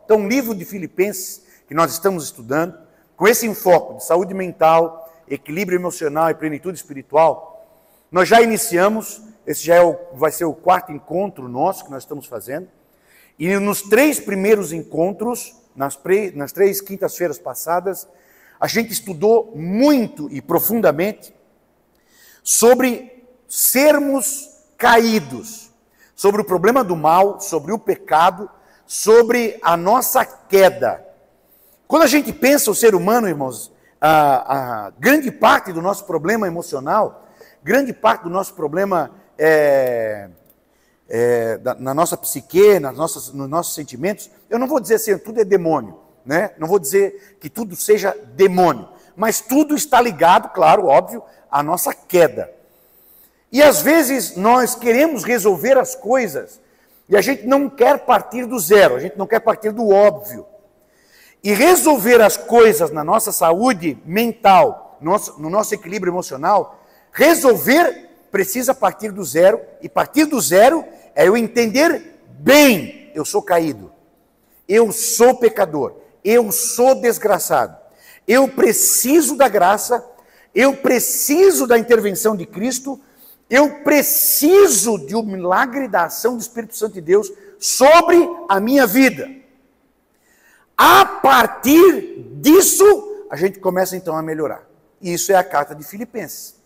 Então, o livro de Filipenses, que nós estamos estudando, com esse enfoque de saúde mental, equilíbrio emocional e plenitude espiritual, nós já iniciamos, esse já vai ser o 4º encontro nosso que nós estamos fazendo, e nos 3 primeiros encontros, nas 3 quintas-feiras passadas, a gente estudou muito e profundamente sobre sermos caídos, sobre o problema do mal, sobre o pecado, sobre a nossa queda. Quando a gente pensa o ser humano, irmãos, a grande parte do nosso problema emocional, grande parte do nosso problema na nossa psique, nos nossos sentimentos, eu não vou dizer assim, tudo é demônio, né? Não vou dizer que tudo seja demônio, mas tudo está ligado, claro, óbvio, à nossa queda. E às vezes nós queremos resolver as coisas e a gente não quer partir do zero, a gente não quer partir do óbvio. E resolver as coisas na nossa saúde mental, no nosso equilíbrio emocional, resolver precisa partir do zero, e partir do zero é eu entender bem, eu sou caído, eu sou pecador, eu sou desgraçado, eu preciso da graça, eu preciso da intervenção de Cristo, eu preciso de um milagre da ação do Espírito Santo de Deus sobre a minha vida. A partir disso, a gente começa então a melhorar. E isso é a carta de Filipenses.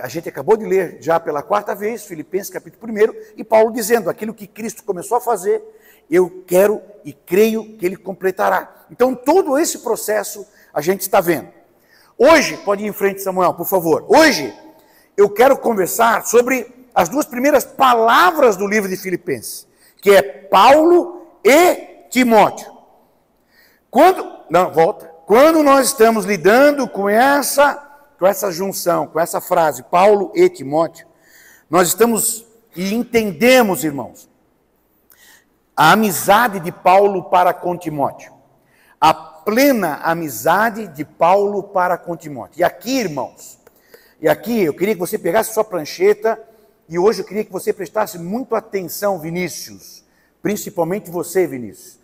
A gente acabou de ler já pela 4ª vez, Filipenses capítulo 1, e Paulo dizendo, aquilo que Cristo começou a fazer, eu quero e creio que Ele completará. Então todo esse processo a gente está vendo. Hoje, pode ir em frente, Samuel, por favor. Hoje, eu quero conversar sobre as 2 primeiras palavras do livro de Filipenses, que é Paulo e Timóteo. Quando nós estamos lidando com essa junção, com essa frase, Paulo e Timóteo, nós estamos e entendemos, irmãos, a amizade de Paulo para com Timóteo, a plena amizade de Paulo para com Timóteo. E aqui, irmãos, eu queria que você pegasse sua prancheta, e hoje eu queria que você prestasse muito atenção, Vinícius, principalmente você, Vinícius.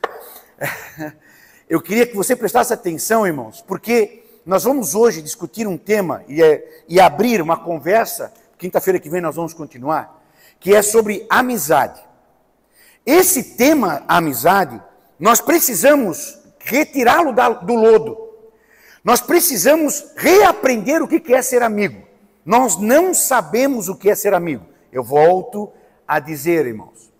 Eu queria que você prestasse atenção, irmãos, porque nós vamos hoje discutir um tema e abrir uma conversa, quinta-feira que vem nós vamos continuar, que é sobre amizade. Esse tema, amizade, nós precisamos retirá-lo do lodo. Nós precisamos reaprender o que é ser amigo. Nós não sabemos o que é ser amigo. Eu volto a dizer, irmãos,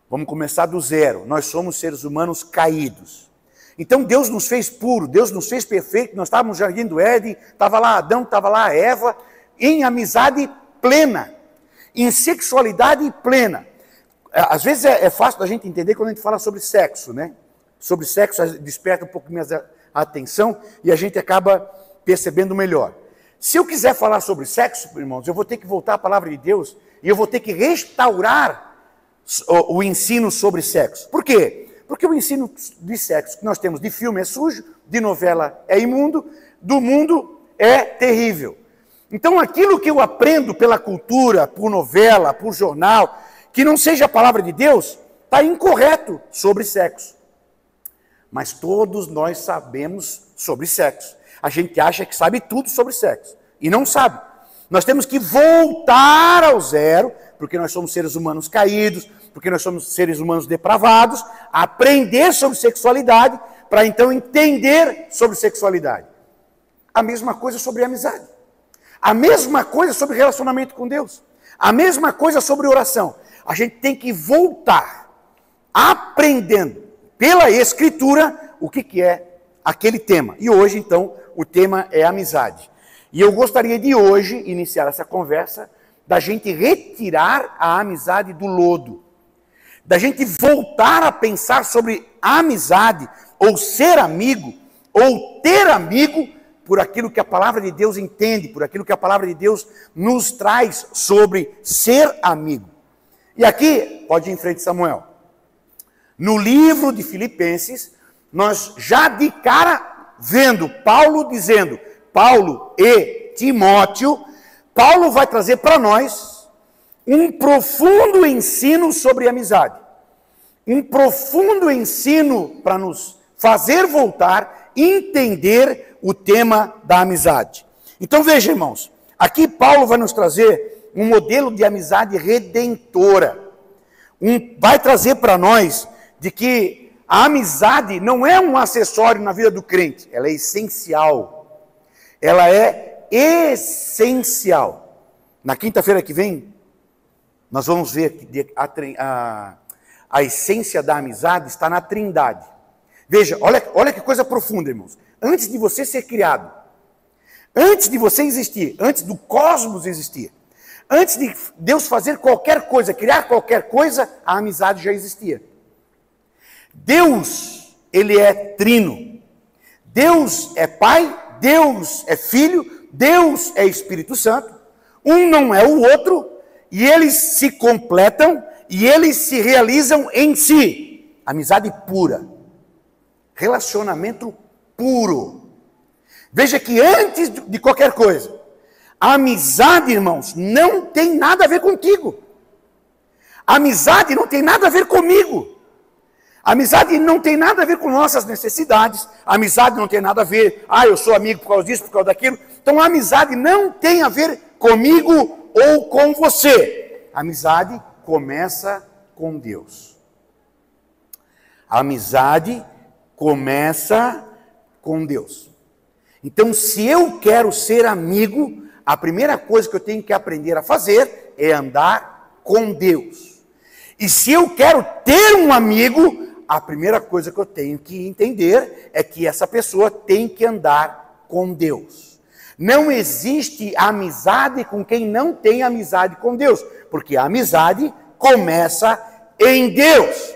vamos começar do zero. Nós somos seres humanos caídos. Então Deus nos fez puro, Deus nos fez perfeito. Nós estávamos no jardim do Éden, estava lá Adão, estava lá Eva, em amizade plena, em sexualidade plena. Às vezes é fácil da gente entender quando a gente fala sobre sexo, né? Sobre sexo desperta um pouco mais a atenção e a gente acaba percebendo melhor. Se eu quiser falar sobre sexo, irmãos, eu vou ter que voltar à palavra de Deus e eu vou ter que restaurar o ensino sobre sexo. Por quê? Porque o ensino de sexo que nós temos de filme é sujo, de novela é imundo, do mundo é terrível. Então aquilo que eu aprendo pela cultura, por novela, por jornal, que não seja a palavra de Deus, está incorreto sobre sexo. Mas todos nós sabemos sobre sexo. A gente acha que sabe tudo sobre sexo e não sabe. Nós temos que voltar ao zero, porque nós somos seres humanos caídos, porque nós somos seres humanos depravados, aprender sobre sexualidade, para então entender sobre sexualidade. A mesma coisa sobre amizade. A mesma coisa sobre relacionamento com Deus. A mesma coisa sobre oração. A gente tem que voltar, aprendendo pela Escritura, o que é aquele tema. E hoje, então, o tema é amizade. E eu gostaria de hoje iniciar essa conversa da gente retirar a amizade do lodo. Da gente voltar a pensar sobre a amizade, ou ser amigo, ou ter amigo, por aquilo que a palavra de Deus entende, por aquilo que a palavra de Deus nos traz sobre ser amigo. E aqui, pode ir em frente, Samuel. No livro de Filipenses, nós já de cara vendo Paulo dizendo, Paulo e Timóteo, Paulo vai trazer para nós um profundo ensino sobre amizade. um profundo ensino para nos fazer voltar, entender o tema da amizade. Então veja, irmãos, aqui Paulo vai nos trazer um modelo de amizade redentora. Vai trazer para nós de que a amizade não é um acessório na vida do crente, ela é essencial. Ela é essencial. Na quinta-feira que vem, nós vamos ver que a essência da amizade está na Trindade. Veja, olha que coisa profunda, irmãos. Antes de você ser criado, antes de você existir, antes do cosmos existir, antes de Deus fazer qualquer coisa, criar qualquer coisa, a amizade já existia. Deus, ele é trino. Deus é Pai, Deus é Filho, Deus é Espírito Santo. Um não é o outro, e eles se completam, e eles se realizam em si. Amizade pura. Relacionamento puro. Veja que antes de qualquer coisa, a amizade, irmãos, não tem nada a ver contigo. A amizade não tem nada a ver comigo. A amizade não tem nada a ver com nossas necessidades. A amizade não tem nada a ver, eu sou amigo por causa disso, por causa daquilo. Então a amizade não tem a ver comigo ou com você. A amizade começa com Deus. A amizade começa com Deus. Então, se eu quero ser amigo, a primeira coisa que eu tenho que aprender a fazer é andar com Deus. E se eu quero ter um amigo, a primeira coisa que eu tenho que entender é que essa pessoa tem que andar com Deus. Não existe amizade com quem não tem amizade com Deus, porque a amizade começa em Deus.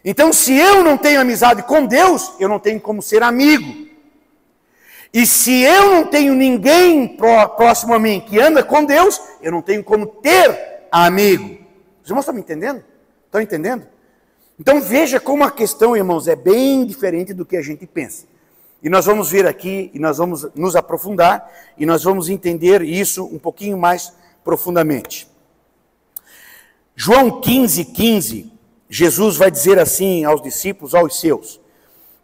Então, se eu não tenho amizade com Deus, eu não tenho como ser amigo. E se eu não tenho ninguém próximo a mim que anda com Deus, eu não tenho como ter amigo. Os irmãos estão me entendendo? Estão entendendo? Então veja como a questão, irmãos, é bem diferente do que a gente pensa. E nós vamos ver aqui, e nós vamos nos aprofundar, e nós vamos entender isso um pouquinho mais profundamente. João 15:15, Jesus vai dizer assim aos discípulos, aos seus: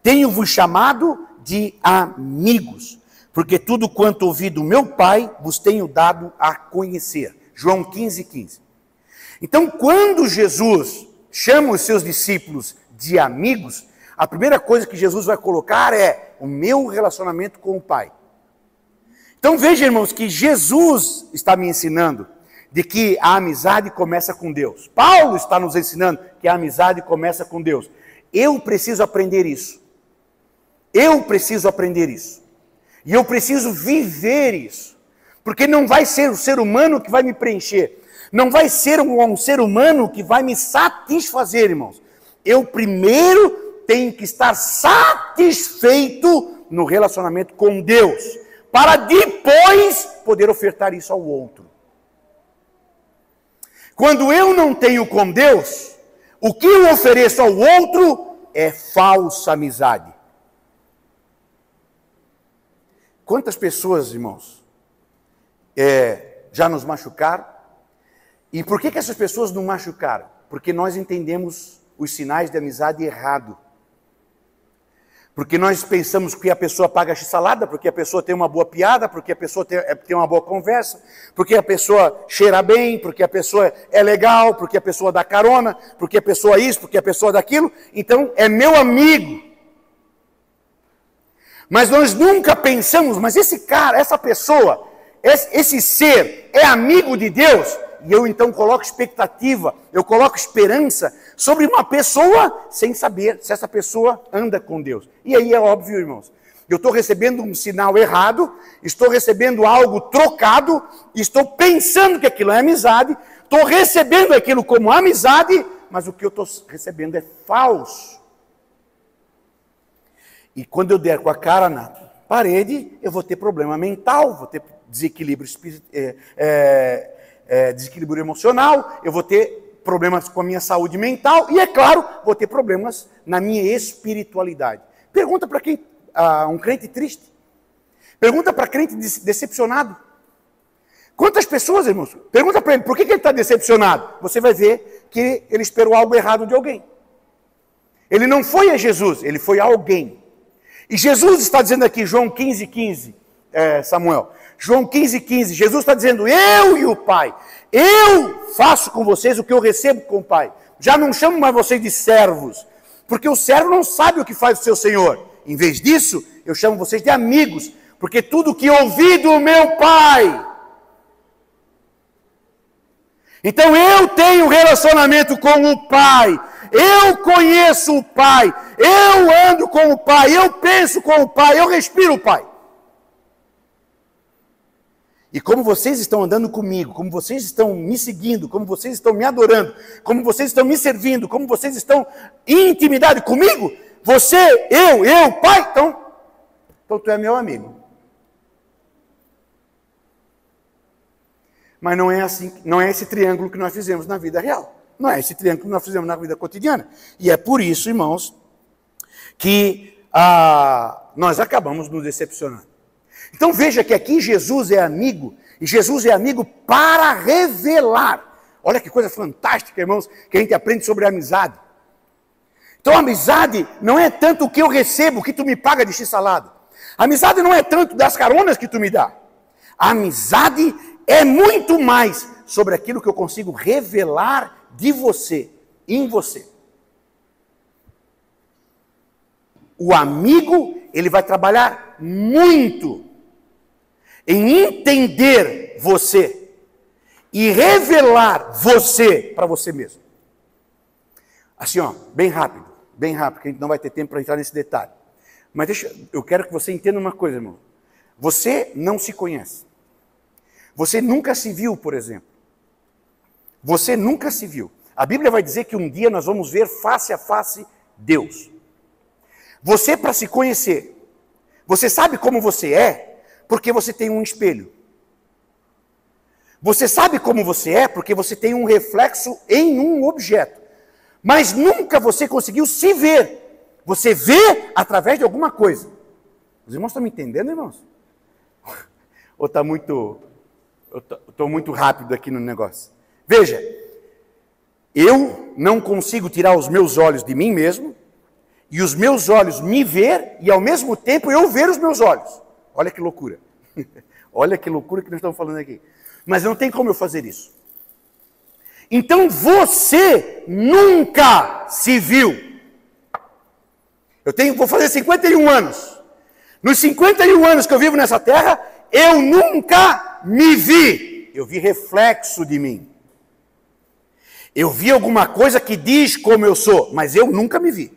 tenho-vos chamado de amigos, porque tudo quanto ouvi do meu Pai vos tenho dado a conhecer. João 15:15. Então, quando Jesus chama os seus discípulos de amigos, a primeira coisa que Jesus vai colocar é o meu relacionamento com o Pai. Então veja, irmãos, que Jesus está me ensinando de que a amizade começa com Deus. Paulo está nos ensinando que a amizade começa com Deus. Eu preciso aprender isso. Eu preciso aprender isso. E eu preciso viver isso. Porque não vai ser o ser humano que vai me preencher. Não vai ser um ser humano que vai me satisfazer, irmãos. Eu primeiro tenho que estar satisfeito no relacionamento com Deus, para depois poder ofertar isso ao outro. Quando eu não tenho com Deus, o que eu ofereço ao outro é falsa amizade. Quantas pessoas, irmãos, já nos machucaram? E por que essas pessoas nos machucaram? Porque nós entendemos os sinais de amizade errado. Porque nós pensamos que a pessoa paga x-salada, porque a pessoa tem uma boa piada, porque a pessoa tem uma boa conversa, porque a pessoa cheira bem, porque a pessoa é legal, porque a pessoa dá carona, porque a pessoa isso, porque a pessoa daquilo. Então, é meu amigo. Mas nós nunca pensamos, mas esse cara, essa pessoa, esse ser é amigo de Deus? E eu então coloco expectativa, eu coloco esperança sobre uma pessoa sem saber se essa pessoa anda com Deus. E aí é óbvio, irmãos, eu estou recebendo um sinal errado, estou recebendo algo trocado, estou pensando que aquilo é amizade, estou recebendo aquilo como amizade, mas o que eu estou recebendo é falso. E quando eu der com a cara na parede, eu vou ter problema mental, vou ter desequilíbrio desequilíbrio emocional, eu vou ter problemas com a minha saúde mental e, é claro, vou ter problemas na minha espiritualidade. Pergunta para quem, um crente triste. Pergunta para crente decepcionado. Quantas pessoas, irmãos? Pergunta para ele, por que ele está decepcionado? Você vai ver porque ele esperou algo errado de alguém. Ele não foi a Jesus, ele foi a alguém. E Jesus está dizendo aqui, João 15:15, Samuel. João 15:15, Jesus está dizendo, eu e o Pai, eu faço com vocês o que eu recebo com o Pai. Já não chamo mais vocês de servos, porque o servo não sabe o que faz o seu Senhor. Em vez disso, eu chamo vocês de amigos, porque tudo que ouvi do meu Pai. Então eu tenho relacionamento com o Pai, eu conheço o Pai, eu ando com o Pai, eu penso com o Pai, eu respiro o Pai. E como vocês estão andando comigo, como vocês estão me seguindo, como vocês estão me adorando, como vocês estão me servindo, como vocês estão em intimidade comigo, você, eu, Pai, então tu é meu amigo. Mas não é assim, não é esse triângulo que nós fizemos na vida real. Não é esse triângulo que nós fizemos na vida cotidiana. E é por isso, irmãos, que nós acabamos nos decepcionando. Então veja que aqui Jesus é amigo, e Jesus é amigo para revelar. Olha que coisa fantástica, irmãos, que a gente aprende sobre a amizade. Então a amizade não é tanto o que eu recebo, o que tu me paga de x-salada. A amizade não é tanto das caronas que tu me dá. A amizade é muito mais sobre aquilo que eu consigo revelar de você, em você. O amigo, ele vai trabalhar muito em entender você e revelar você para você mesmo. Assim, ó, bem rápido, que a gente não vai ter tempo para entrar nesse detalhe. Mas eu quero que você entenda uma coisa, irmão. Você não se conhece. Você nunca se viu, por exemplo. Você nunca se viu. A Bíblia vai dizer que um dia nós vamos ver face a face Deus. Você, para se conhecer, você sabe como você é porque você tem um espelho. Você sabe como você é porque você tem um reflexo em um objeto. Mas nunca você conseguiu se ver. Você vê através de alguma coisa. Os irmãos estão me entendendo, irmãos? Ou está muito... Eu estou muito rápido aqui no negócio. Veja, eu não consigo tirar os meus olhos de mim mesmo, e os meus olhos me ver, e ao mesmo tempo eu ver os meus olhos. Olha que loucura. Olha que loucura que nós estamos falando aqui. Mas não tem como eu fazer isso. Então você nunca se viu. Vou fazer 51 anos. Nos 51 anos que eu vivo nessa terra, eu nunca me vi. Eu vi reflexo de mim. Eu vi alguma coisa que diz como eu sou, mas eu nunca me vi.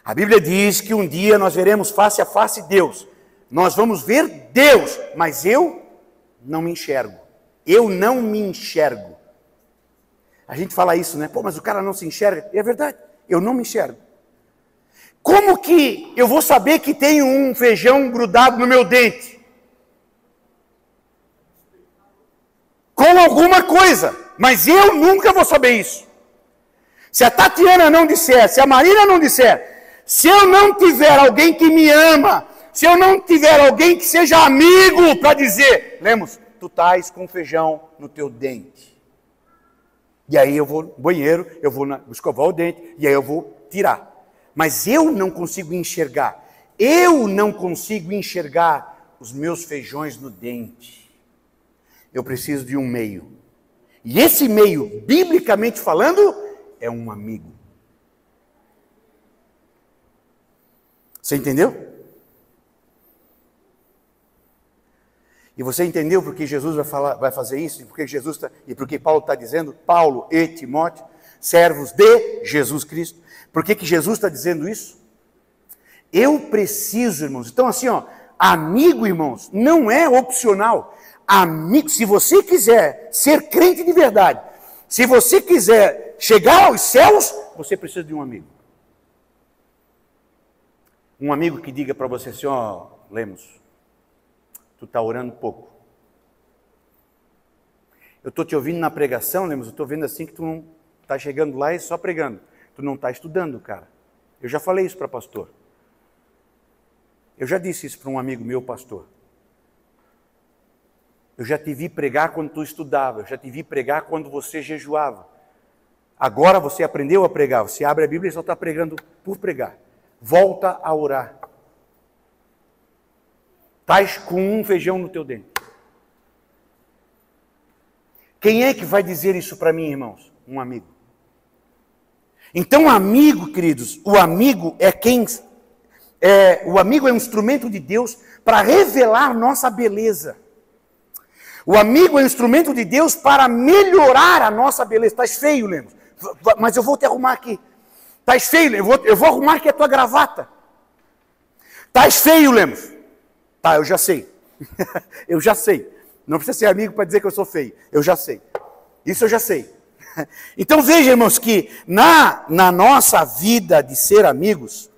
A Bíblia diz que um dia nós veremos face a face Deus. Nós vamos ver Deus, mas eu não me enxergo. Eu não me enxergo. A gente fala isso, né? Pô, mas o cara não se enxerga. E é verdade, eu não me enxergo. Como que eu vou saber que tem um feijão grudado no meu dente? Com alguma coisa, mas eu nunca vou saber isso. Se a Tatiana não disser, se a Marina não disser, se eu não tiver alguém que me ama, se eu não tiver alguém que seja amigo para dizer, Lemos, tu estás com feijão no teu dente. E aí eu vou no banheiro, eu vou escovar o dente, e aí eu vou tirar. Mas eu não consigo enxergar. Eu não consigo enxergar os meus feijões no dente. Eu preciso de um meio. E esse meio, biblicamente falando, é um amigo. Você entendeu? E você entendeu porque Jesus vai fazer isso? E porque Paulo está dizendo, Paulo e Timóteo, servos de Jesus Cristo. Por que Jesus está dizendo isso? Eu preciso, irmãos. Então assim, ó, amigo, irmãos, não é opcional. Amigo, se você quiser ser crente de verdade, se você quiser chegar aos céus, você precisa de um amigo. Um amigo que diga para você assim, ó, Lemos, tu está orando pouco. Eu estou te ouvindo na pregação, Lemos, eu estou vendo assim que tu não está chegando lá e só pregando. Tu não está estudando, cara. Eu já falei isso para pastor. Eu já disse isso para um amigo meu, pastor. Eu já te vi pregar quando tu estudava. Eu já te vi pregar quando você jejuava. Agora você aprendeu a pregar, você abre a Bíblia e só está pregando por pregar. Volta a orar. Estás com um feijão no teu dente. Quem é que vai dizer isso para mim, irmãos? Um amigo. Então, amigo, queridos, o amigo é o amigo é um instrumento de Deus para revelar nossa beleza. O amigo é um instrumento de Deus para melhorar a nossa beleza. Estás feio, Lemos, mas eu vou te arrumar aqui. Estás feio, eu vou arrumar aqui a tua gravata. Estás feio, Lemos. Tá, eu já sei. Eu já sei. Não precisa ser amigo para dizer que eu sou feio. Eu já sei. Isso eu já sei. Então veja, irmãos, que na nossa vida de ser amigos,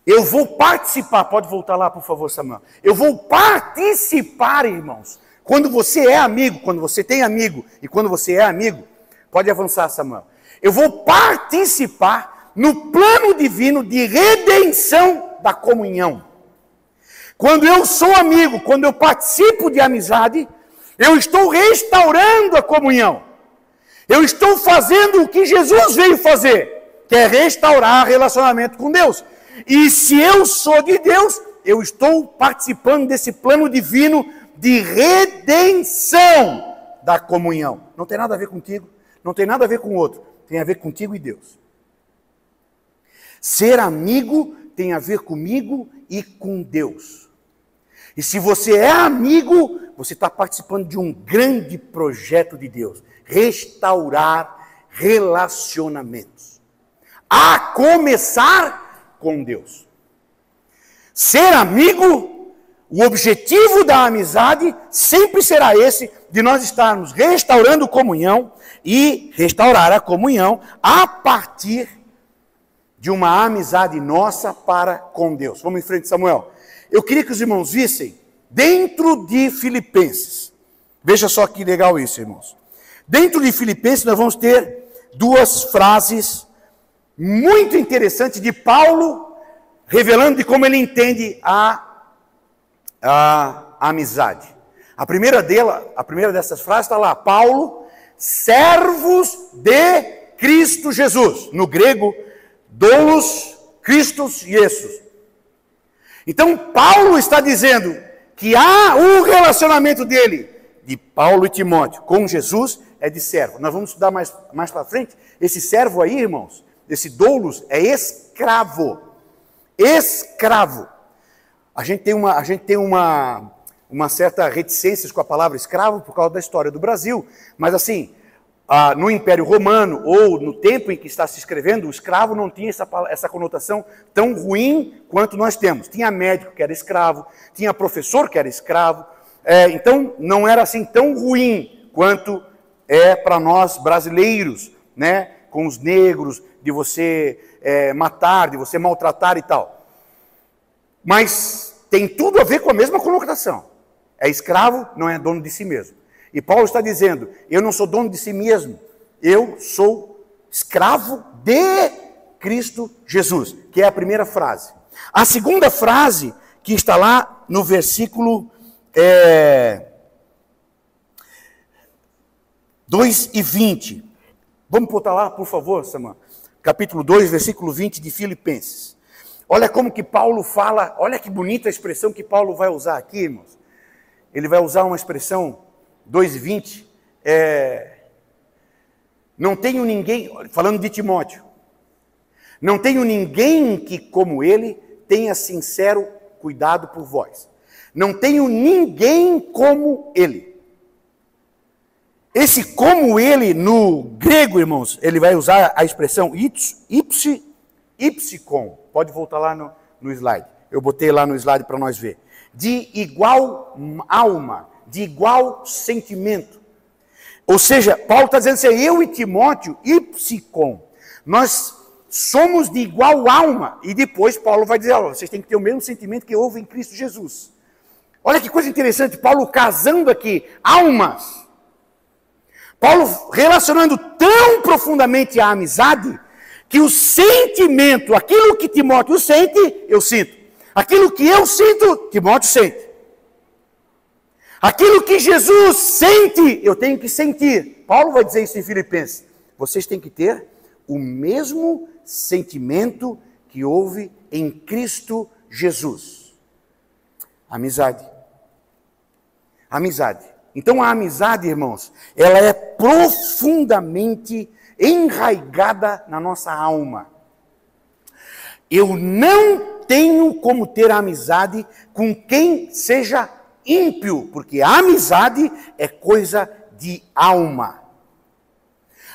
eu vou participar. Pode voltar lá, por favor, Samuel. Eu vou participar, irmãos. Quando você é amigo, quando você tem amigo e quando você é amigo, pode avançar, Samuel. Eu vou participar no plano divino de redenção da comunhão. Quando eu sou amigo, quando eu participo de amizade, eu estou restaurando a comunhão. Eu estou fazendo o que Jesus veio fazer, que é restaurar relacionamento com Deus. E se eu sou de Deus, eu estou participando desse plano divino de redenção da comunhão. Não tem nada a ver contigo, não tem nada a ver com o outro, tem a ver contigo e Deus. Ser amigo tem a ver comigo e com Deus. E se você é amigo, você está participando de um grande projeto de Deus. Restaurar relacionamentos. A começar com Deus. Ser amigo, o objetivo da amizade sempre será esse, de nós estarmos restaurando comunhão e restaurar a comunhão a partir de uma amizade nossa para com Deus. Vamos em frente, Samuel. Eu queria que os irmãos vissem dentro de Filipenses. Veja só que legal isso, irmãos. Dentro de Filipenses nós vamos ter duas frases muito interessantes de Paulo, revelando de como ele entende a amizade. A primeira dessas frases está lá, Paulo, servos de Cristo Jesus. No grego, doulos Christos Jesus. Então, Paulo está dizendo que há um relacionamento dele, de Paulo e Timóteo, com Jesus, é de servo. Nós vamos estudar mais para frente. Esse servo aí, irmãos, esse doulos, é escravo. Escravo. A gente tem uma certa reticência com a palavra escravo por causa da história do Brasil. Mas assim, no Império Romano, ou no tempo em que está se escrevendo, o escravo não tinha essa conotação tão ruim quanto nós temos. Tinha médico que era escravo, tinha professor que era escravo, então não era assim tão ruim quanto é para nós brasileiros, né? Com os negros, de você matar, de você maltratar e tal. Mas tem tudo a ver com a mesma conotação. É escravo, não é dono de si mesmo. E Paulo está dizendo, eu não sou dono de si mesmo, eu sou escravo de Cristo Jesus, que é a primeira frase. A segunda frase, que está lá no versículo 2 e 20. Vamos botar lá, por favor, Samuel. Capítulo 2, versículo 20 de Filipenses. Olha como que Paulo fala, olha que bonita a expressão que Paulo vai usar aqui, irmãos. Ele vai usar uma expressão 2:20, não tenho ninguém, falando de Timóteo, não tenho ninguém que como ele tenha sincero cuidado por vós. Não tenho ninguém como ele. Esse como ele, no grego, irmãos, ele vai usar a expressão ipsikon. Pode voltar lá no slide. Eu botei lá no slide para nós ver. De igual alma, de igual sentimento. Ou seja, Paulo está dizendo assim, eu e Timóteo, ipsikon, nós somos de igual alma. E depois Paulo vai dizer, vocês têm que ter o mesmo sentimento que houve em Cristo Jesus. Olha que coisa interessante, Paulo casando aqui almas. Paulo relacionando tão profundamente a amizade, que o sentimento, aquilo que Timóteo sente, eu sinto. Aquilo que eu sinto, Timóteo sente. Aquilo que Jesus sente, eu tenho que sentir. Paulo vai dizer isso em Filipenses. vocês têm que ter o mesmo sentimento que houve em Cristo Jesus. Amizade. Amizade. Então a amizade, irmãos, ela é profundamente enraigada na nossa alma. Eu não tenho como ter amizade com quem seja ímpio, porque a amizade é coisa de alma.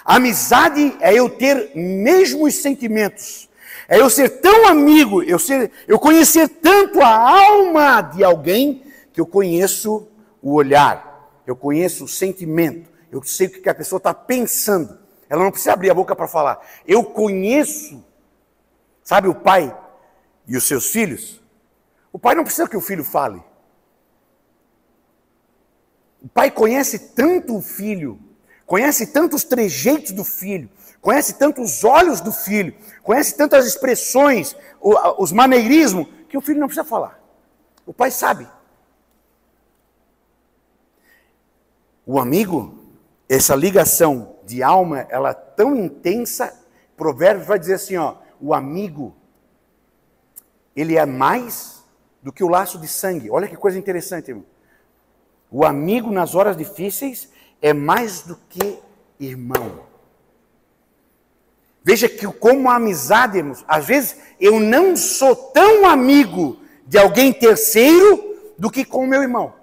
Amizade é eu ter mesmos sentimentos. É eu ser tão amigo, eu conhecer tanto a alma de alguém que eu conheço o olhar, eu conheço o sentimento, eu sei o que a pessoa está pensando. Ela não precisa abrir a boca para falar. Eu conheço, sabe o pai e os seus filhos? O pai não precisa que o filho fale. O pai conhece tanto o filho, conhece tantos trejeitos do filho, conhece tantos olhos do filho, conhece tantas expressões, os maneirismos, que o filho não precisa falar. O pai sabe. O amigo, essa ligação de alma, ela é tão intensa, Provérbios vai dizer assim, ó, o amigo, ele é mais do que o laço de sangue. Olha que coisa interessante, irmão. O amigo nas horas difíceis é mais do que irmão. Veja que como a amizade, irmãos, às vezes eu não sou tão amigo de alguém terceiro do que com o meu irmão.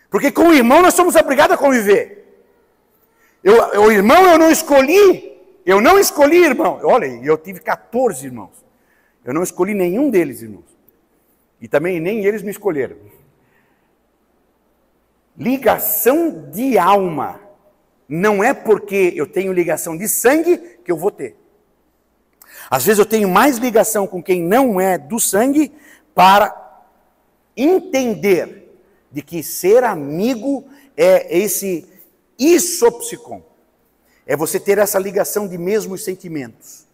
Porque com o irmão nós somos obrigados a conviver. O irmão eu não escolhi irmão. Olha, eu tive 14 irmãos. Eu não escolhi nenhum deles, irmãos. E também nem eles me escolheram. Ligação de alma. Não é porque eu tenho ligação de sangue que eu vou ter. Às vezes eu tenho mais ligação com quem não é do sangue para entender de que ser amigo é esse isopsicon. É você ter essa ligação de mesmos sentimentos.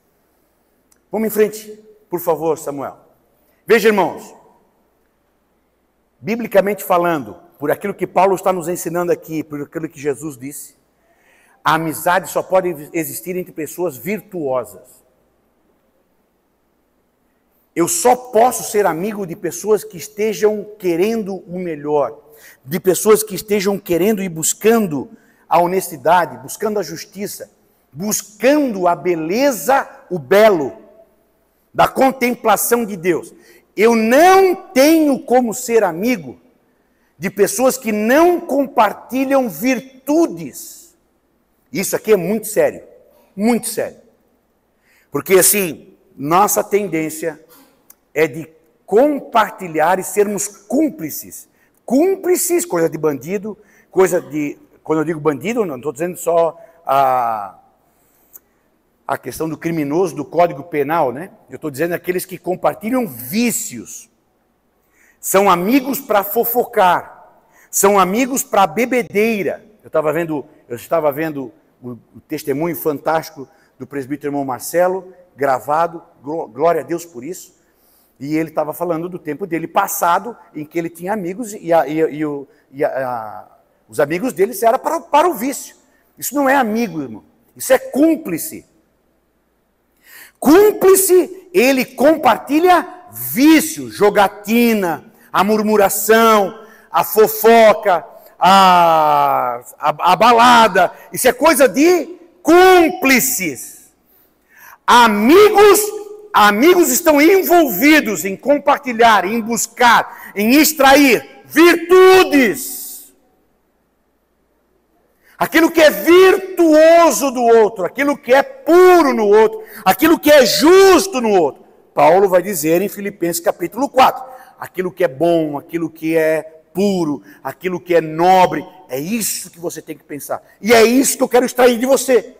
Vamos em frente, por favor, Samuel. Veja, irmãos, biblicamente falando, por aquilo que Paulo está nos ensinando aqui, por aquilo que Jesus disse, a amizade só pode existir entre pessoas virtuosas. Eu só posso ser amigo de pessoas que estejam querendo o melhor, de pessoas que estejam querendo e buscando a honestidade, buscando a justiça, buscando a beleza, o belo, da contemplação de Deus. Eu não tenho como ser amigo de pessoas que não compartilham virtudes. Isso aqui é muito sério, muito sério. Porque assim, nossa tendência é de compartilhar e sermos cúmplices. Cúmplices, coisa de bandido, coisa de... Quando eu digo bandido, não estou dizendo só a questão do criminoso, do Código Penal, né? Eu estou dizendo aqueles que compartilham vícios. São amigos para fofocar. São amigos para bebedeira. Eu estava vendo o testemunho fantástico do presbítero irmão Marcelo, gravado, glória a Deus por isso. E ele estava falando do tempo dele passado, em que ele tinha amigos, os amigos dele eram para o vício. Isso não é amigo, irmão. Isso é cúmplice. Cúmplice, ele compartilha vício, jogatina, a murmuração, a fofoca, a balada. Isso é coisa de cúmplices. Amigos estão envolvidos em compartilhar, em buscar, em extrair virtudes. Aquilo que é virtuoso do outro, aquilo que é puro no outro, aquilo que é justo no outro. Paulo vai dizer em Filipenses capítulo 4, aquilo que é bom, aquilo que é puro, aquilo que é nobre, é isso que você tem que pensar. E é isso que eu quero extrair de você.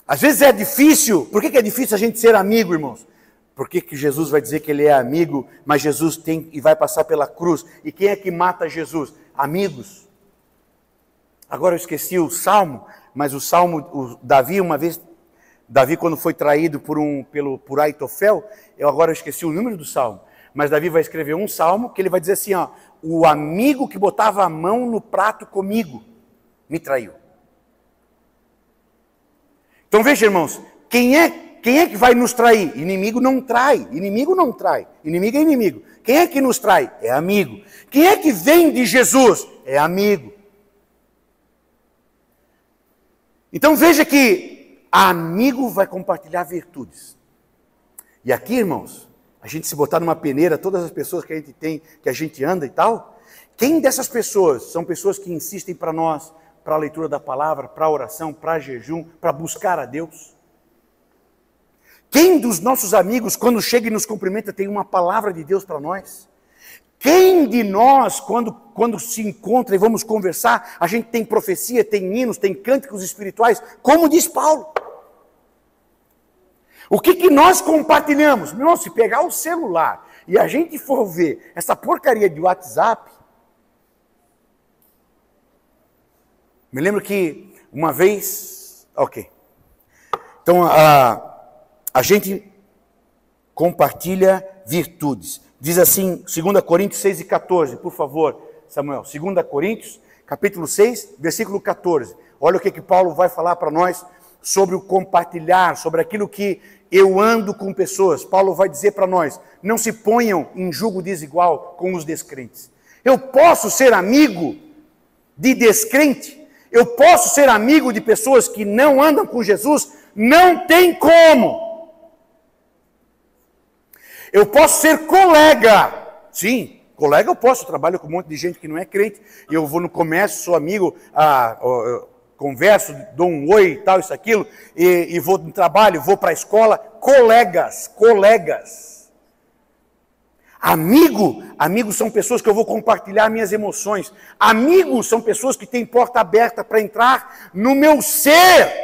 Às vezes é difícil. Por que é difícil a gente ser amigo, irmãos? Por que Jesus vai dizer que ele é amigo, mas Jesus tem e vai passar pela cruz? E quem é que mata Jesus? Amigos. Agora eu esqueci o Salmo, mas Davi uma vez, quando foi traído por Aitofel, eu esqueci o número do Salmo, mas Davi vai escrever um Salmo que ele vai dizer assim, ó, o amigo que botava a mão no prato comigo me traiu. Então veja, irmãos, quem é que vai nos trair? Inimigo não trai, inimigo não trai, inimigo é inimigo. Quem é que nos trai? É amigo. Quem é que vem de Jesus? É amigo. Então veja que amigo vai compartilhar virtudes. E aqui, irmãos, a gente se botar numa peneira, todas as pessoas que a gente tem, que a gente anda e tal, quem dessas pessoas são pessoas que insistem para nós, para a leitura da palavra, para a oração, para jejum, para buscar a Deus? Quem dos nossos amigos, quando chega e nos cumprimenta, tem uma palavra de Deus para nós? Quem de nós, quando se encontra e vamos conversar, a gente tem profecia, tem hinos, tem cânticos espirituais, como diz Paulo? O que nós compartilhamos? Meu, se pegar o celular e a gente for ver essa porcaria de WhatsApp, me lembro que uma vez, então a gente compartilha virtudes. Diz assim, 2 Coríntios 6:14, por favor, Samuel. 2 Coríntios, capítulo 6, versículo 14. Olha o que Paulo vai falar para nós sobre o compartilhar, sobre aquilo que eu ando com pessoas. Paulo vai dizer para nós, não se ponham em julgo desigual com os descrentes. Eu posso ser amigo de descrente? Eu posso ser amigo de pessoas que não andam com Jesus? Não tem como. Eu posso ser colega. Sim, colega eu posso. Eu trabalho com um monte de gente que não é crente. Eu vou no comércio, sou amigo, converso, dou um oi e tal, isso, aquilo. E vou no trabalho, vou para a escola. Colegas. Amigos são pessoas que eu vou compartilhar minhas emoções. Amigos são pessoas que têm porta aberta para entrar no meu ser.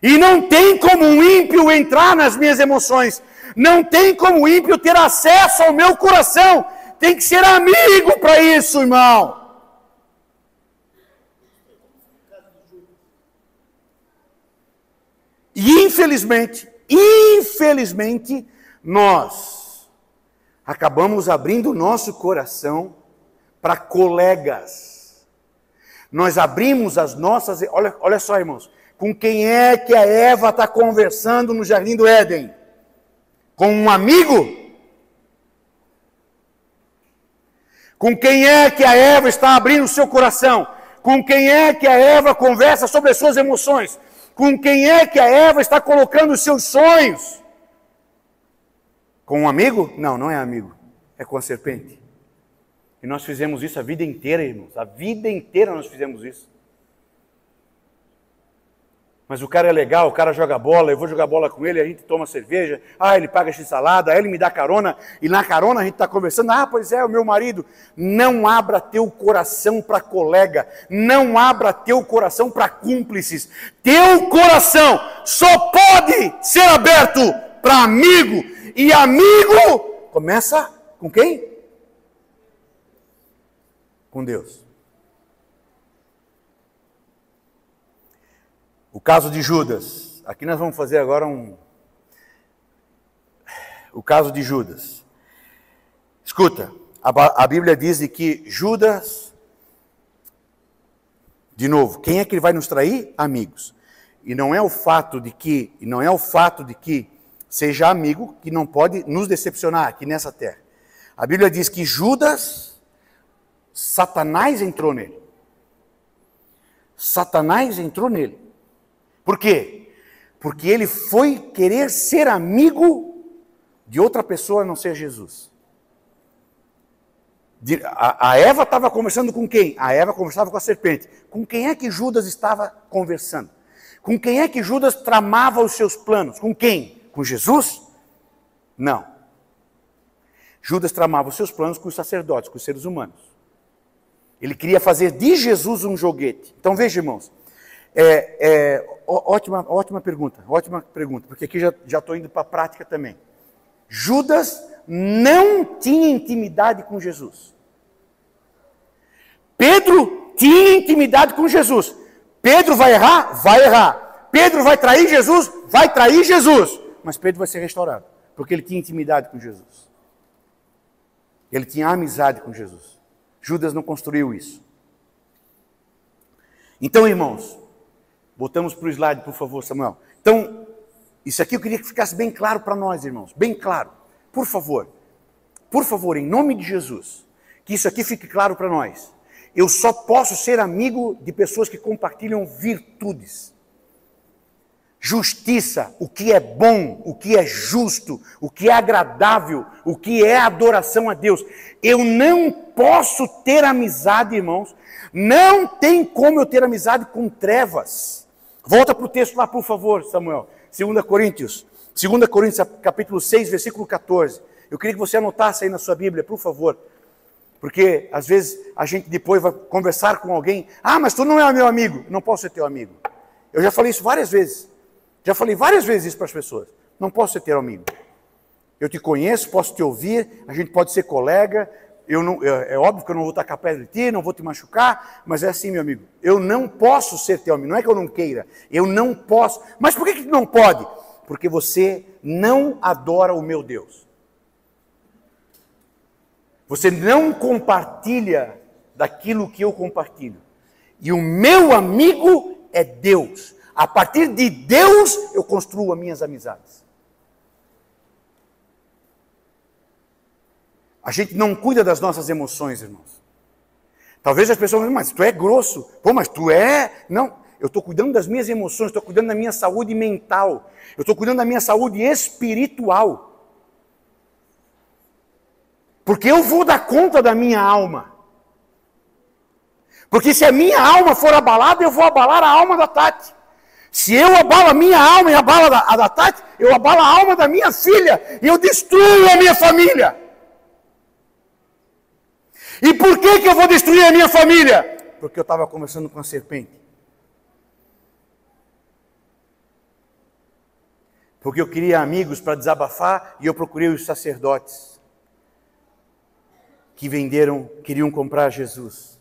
E não tem como um ímpio entrar nas minhas emoções. Não tem como o ímpio ter acesso ao meu coração. Tem que ser amigo para isso, irmão. E infelizmente, nós acabamos abrindo o nosso coração para colegas. Nós abrimos as nossas... Olha só, irmãos. Com quem é que a Eva está conversando no Jardim do Éden? Com um amigo? Com quem é que a Eva está abrindo o seu coração? Com quem é que a Eva conversa sobre as suas emoções? Com quem é que a Eva está colocando os seus sonhos? Com um amigo? Não, não é amigo. É com a serpente. E nós fizemos isso a vida inteira, irmãos. A vida inteira nós fizemos isso. Mas o cara é legal, o cara joga bola, eu vou jogar bola com ele, a gente toma cerveja, ele paga x-salada, aí ele me dá carona, e na carona a gente está conversando, pois é, o meu marido. Não abra teu coração para colega, não abra teu coração para cúmplices. Teu coração só pode ser aberto para amigo, e amigo começa com quem? Com Deus. O caso de Judas. Aqui nós vamos fazer agora o caso de Judas. Escuta, a Bíblia diz que Judas, de novo, quem é que vai nos trair? Amigos. E não é o fato de que seja amigo que não pode nos decepcionar aqui nessa terra. A Bíblia diz que Judas, Satanás entrou nele. Satanás entrou nele. Por quê? Porque ele foi querer ser amigo de outra pessoa a não ser Jesus. A Eva estava conversando com quem? A Eva conversava com a serpente. Com quem é que Judas estava conversando? Com quem é que Judas tramava os seus planos? Com quem? Com Jesus? Não. Judas tramava os seus planos com os sacerdotes, com os seres humanos. Ele queria fazer de Jesus um joguete. Então veja, irmãos. Ótima pergunta, porque aqui já estou indo para a prática também. Judas não tinha intimidade com Jesus. Pedro tinha intimidade com Jesus. Pedro vai errar? Vai errar. Pedro vai trair Jesus? Vai trair Jesus. Mas Pedro vai ser restaurado, porque ele tinha intimidade com Jesus. Ele tinha amizade com Jesus. Judas não construiu isso. Então, irmãos, Voltamos para o slide, por favor, Samuel. Então, isso aqui eu queria que ficasse bem claro para nós, irmãos. Bem claro. Por favor, em nome de Jesus, que isso aqui fique claro para nós. Eu só posso ser amigo de pessoas que compartilham virtudes. Justiça, o que é bom, o que é justo, o que é agradável, o que é adoração a Deus. Eu não posso ter amizade, irmãos. Não tem como eu ter amizade com trevas. Volta para o texto lá, por favor, Samuel. 2 Coríntios capítulo 6, versículo 14. Eu queria que você anotasse aí na sua Bíblia, por favor. Porque, às vezes, a gente depois vai conversar com alguém. Ah, mas tu não é meu amigo. Não posso ser teu amigo. Eu já falei isso várias vezes. Já falei várias vezes isso para as pessoas. Não posso ser teu amigo. Eu te conheço, posso te ouvir, a gente pode ser colega. É óbvio que eu não vou tacar pedra de ti, não vou te machucar, mas é assim, meu amigo. Eu não posso ser teu amigo. Não é que eu não queira. Eu não posso. Mas por que tu não pode? Porque você não adora o meu Deus. Você não compartilha daquilo que eu compartilho. E o meu amigo é Deus. A partir de Deus, eu construo as minhas amizades. A gente não cuida das nossas emoções, irmãos. Talvez as pessoas digam, mas tu é grosso. Pô, mas tu é... Não, eu estou cuidando das minhas emoções, estou cuidando da minha saúde mental. Eu estou cuidando da minha saúde espiritual. Porque eu vou dar conta da minha alma. Porque se a minha alma for abalada, eu vou abalar a alma da Tati. Se eu abalo a minha alma e abalo a da Tati, eu abalo a alma da minha filha e eu destruo a minha família. E por que eu vou destruir a minha família? Porque eu estava conversando com a serpente. Porque eu queria amigos para desabafar e eu procurei os sacerdotes que queriam comprar Jesus.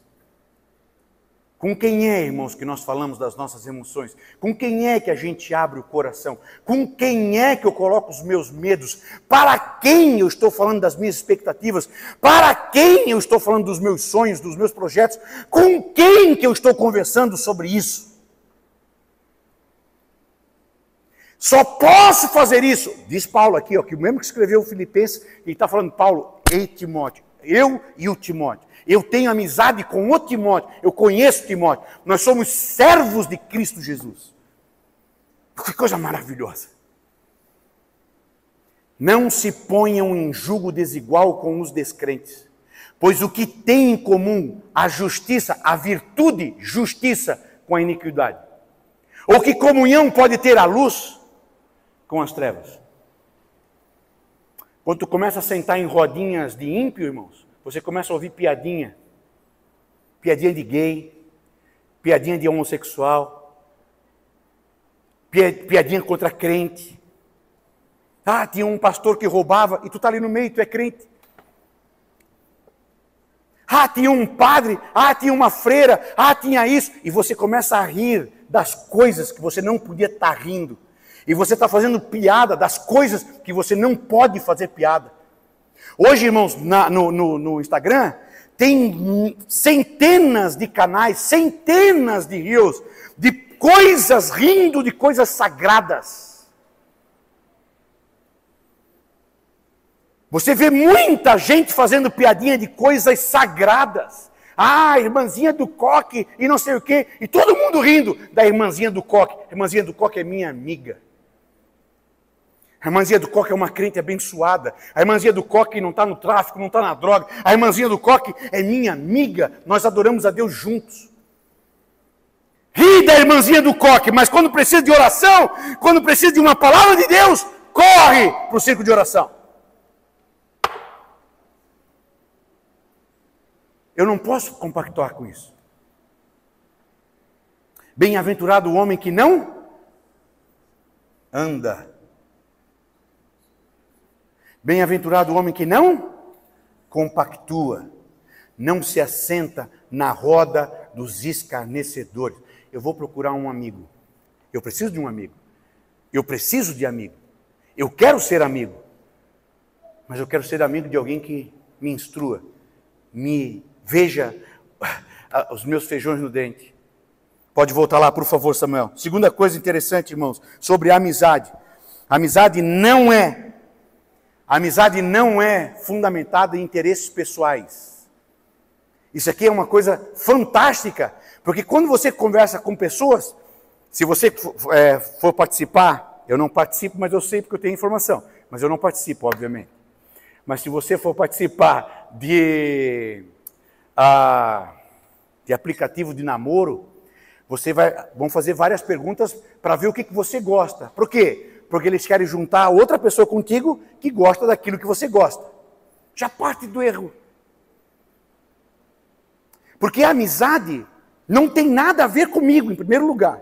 Com quem é, irmãos, que nós falamos das nossas emoções? Com quem é que a gente abre o coração? Com quem é que eu coloco os meus medos? Para quem eu estou falando das minhas expectativas? Para quem eu estou falando dos meus sonhos, dos meus projetos? Com quem que eu estou conversando sobre isso? Só posso fazer isso, diz Paulo aqui, ó, que o mesmo que escreveu o Filipenses, ele está falando, Paulo e Timóteo, eu e o Timóteo. Eu tenho amizade com o Timóteo, eu conheço Timóteo. Nós somos servos de Cristo Jesus. Que coisa maravilhosa. Não se ponham em julgo desigual com os descrentes, pois o que tem em comum a justiça, a virtude, justiça com a iniquidade? Ou que comunhão pode ter a luz com as trevas? Quando tu começa a sentar em rodinhas de ímpio, irmãos, você começa a ouvir piadinha. Piadinha de gay, piadinha de homossexual, piadinha contra crente. Ah, tinha um pastor que roubava e tu está ali no meio, tu é crente. Ah, tinha um padre, tinha uma freira, tinha isso. E você começa a rir das coisas que você não podia estar rindo. E você está fazendo piada das coisas que você não pode fazer piada. Hoje, irmãos, no Instagram, tem centenas de canais, centenas de reels, de coisas rindo de coisas sagradas. Você vê muita gente fazendo piadinha de coisas sagradas. Ah, irmãzinha do coque e não sei o quê. E todo mundo rindo da irmãzinha do coque. A irmãzinha do coque é minha amiga. A irmãzinha do coque é uma crente abençoada. A irmãzinha do coque não está no tráfico, não está na droga. A irmãzinha do coque é minha amiga. Nós adoramos a Deus juntos. Ri da irmãzinha do coque, mas quando precisa de oração, quando precisa de uma palavra de Deus, corre para o círculo de oração. Eu não posso compactuar com isso. Bem-aventurado o homem que não anda. Bem-aventurado o homem que não compactua, não se assenta na roda dos escarnecedores. Eu vou procurar um amigo. Eu preciso de um amigo. Eu preciso de amigo. Eu quero ser amigo. Mas eu quero ser amigo de alguém que me instrua, me veja os meus feijões no dente. Pode voltar lá, por favor, Samuel. Segunda coisa interessante, irmãos, sobre a amizade. A amizade não é fundamentada em interesses pessoais. Isso aqui é uma coisa fantástica, porque quando você conversa com pessoas, se você for participar, eu não participo, mas eu sei porque eu tenho informação, mas eu não participo, obviamente. Mas se você for participar de aplicativo de namoro, vão fazer várias perguntas para ver o que você gosta. Por quê? Porque eles querem juntar outra pessoa contigo que gosta daquilo que você gosta. Já parte do erro. Porque a amizade não tem nada a ver comigo, em primeiro lugar.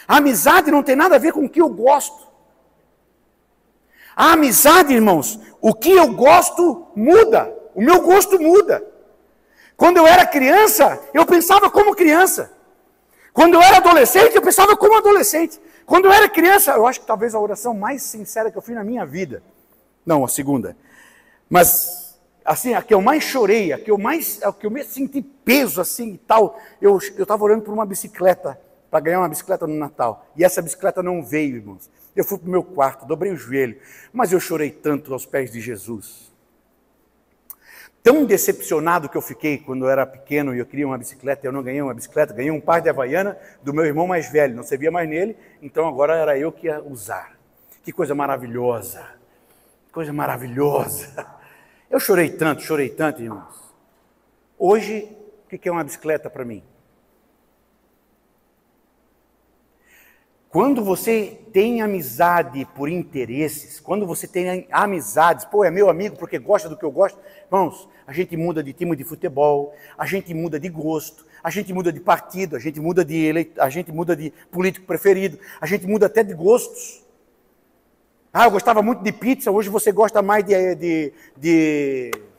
A amizade não tem nada a ver com o que eu gosto. A amizade, irmãos, o que eu gosto muda. O meu gosto muda. Quando eu era criança, eu pensava como criança. Quando eu era adolescente, eu pensava como adolescente. Quando eu era criança, eu acho que talvez a oração mais sincera que eu fiz na minha vida. Não, a segunda. Mas, assim, a que eu mais chorei, a que eu me senti peso, assim, e tal. Eu estava orando por uma bicicleta, para ganhar uma bicicleta no Natal. E essa bicicleta não veio, irmãos. Eu fui para o meu quarto, dobrei o joelho. Mas eu chorei tanto aos pés de Jesus. Tão decepcionado que eu fiquei quando eu era pequeno e eu queria uma bicicleta, eu não ganhei uma bicicleta, ganhei um par de Havaiana do meu irmão mais velho, não servia mais nele, então agora era eu que ia usar. Que coisa maravilhosa, coisa maravilhosa. Eu chorei tanto, irmãos. Hoje, o que é uma bicicleta para mim? Quando você tem amizade por interesses, quando você tem amizades, é meu amigo porque gosta do que eu gosto, irmãos, a gente muda de time de futebol, a gente muda de gosto, a gente muda de partido, a gente muda de político preferido, a gente muda até de gostos. Eu gostava muito de pizza, hoje você gosta mais de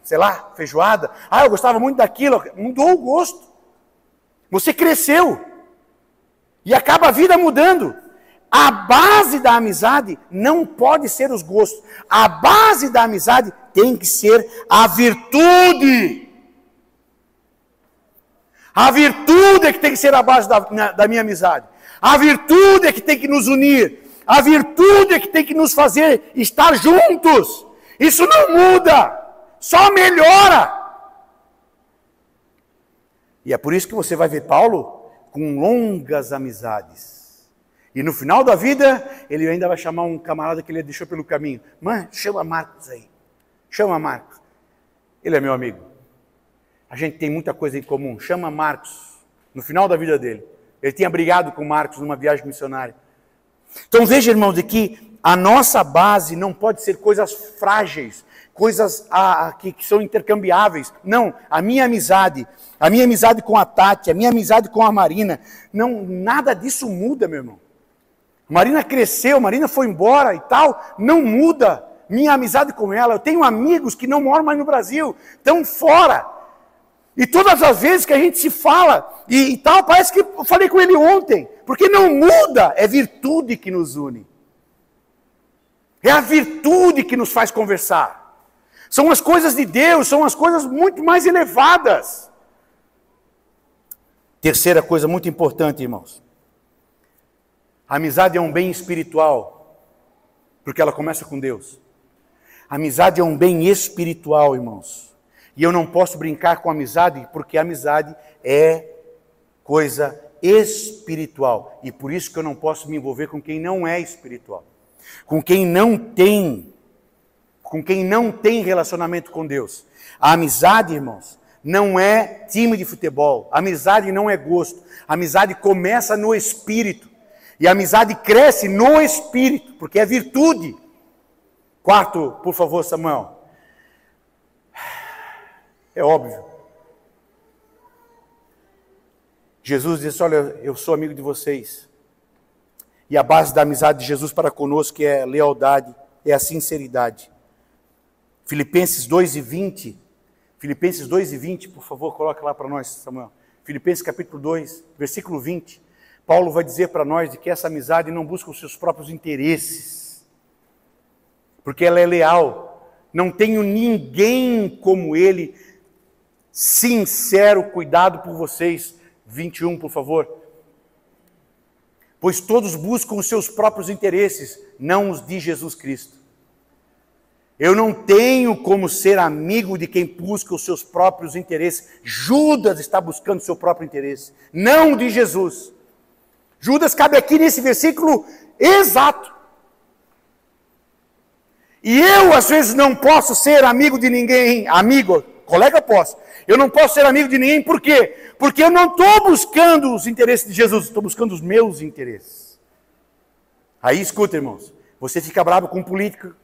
sei lá, feijoada. Eu gostava muito daquilo, mudou o gosto. Você cresceu. E acaba a vida mudando. A base da amizade não pode ser os gostos. A base da amizade tem que ser a virtude. A virtude é que tem que ser a base da minha amizade. A virtude é que tem que nos unir. A virtude é que tem que nos fazer estar juntos. Isso não muda, só melhora. E é por isso que você vai ver Paulo com longas amizades. E no final da vida, ele ainda vai chamar um camarada que ele deixou pelo caminho. Mãe, chama Marcos aí. Chama Marcos. Ele é meu amigo. A gente tem muita coisa em comum. Chama Marcos. No final da vida dele. Ele tinha brigado com Marcos numa viagem missionária. Então veja, irmãos, de que a nossa base não pode ser coisas frágeis, coisas que são intercambiáveis. Não, a minha amizade com a Tati, a minha amizade com a Marina, não, nada disso muda, meu irmão. Marina cresceu, Marina foi embora e tal, não muda minha amizade com ela. Eu tenho amigos que não moram mais no Brasil, estão fora. E todas as vezes que a gente se fala e tal, parece que eu falei com ele ontem, porque não muda, é virtude que nos une. É a virtude que nos faz conversar. São as coisas de Deus, são as coisas muito mais elevadas. Terceira coisa muito importante, irmãos. A amizade é um bem espiritual, porque ela começa com Deus. A amizade é um bem espiritual, irmãos. E eu não posso brincar com a amizade, porque a amizade é coisa espiritual. E por isso que eu não posso me envolver com quem não é espiritual. Com quem não tem relacionamento com Deus. A amizade, irmãos, não é time de futebol. A amizade não é gosto. A amizade começa no espírito. E a amizade cresce no espírito, porque é virtude. Quarto, por favor, Samuel. É óbvio. Jesus disse, olha, eu sou amigo de vocês. E a base da amizade de Jesus para conosco é a lealdade, é a sinceridade. Filipenses 2:20. Filipenses 2:20, por favor, coloca lá para nós, Samuel. Filipenses capítulo 2, versículo 20. Paulo vai dizer para nós de que essa amizade não busca os seus próprios interesses, porque ela é leal. Não tenho ninguém como ele, sincero cuidado por vocês. 21, por favor. pois todos buscam os seus próprios interesses, não os de Jesus Cristo. Eu não tenho como ser amigo de quem busca os seus próprios interesses. Judas está buscando o seu próprio interesse, não o de Jesus. Judas cabe aqui nesse versículo exato. E eu, às vezes, não posso ser amigo de ninguém. Amigo, colega, posso. Eu não posso ser amigo de ninguém, por quê? Porque eu não estou buscando os interesses de Jesus, estou buscando os meus interesses. Aí, escuta, irmãos, você fica bravo com um político,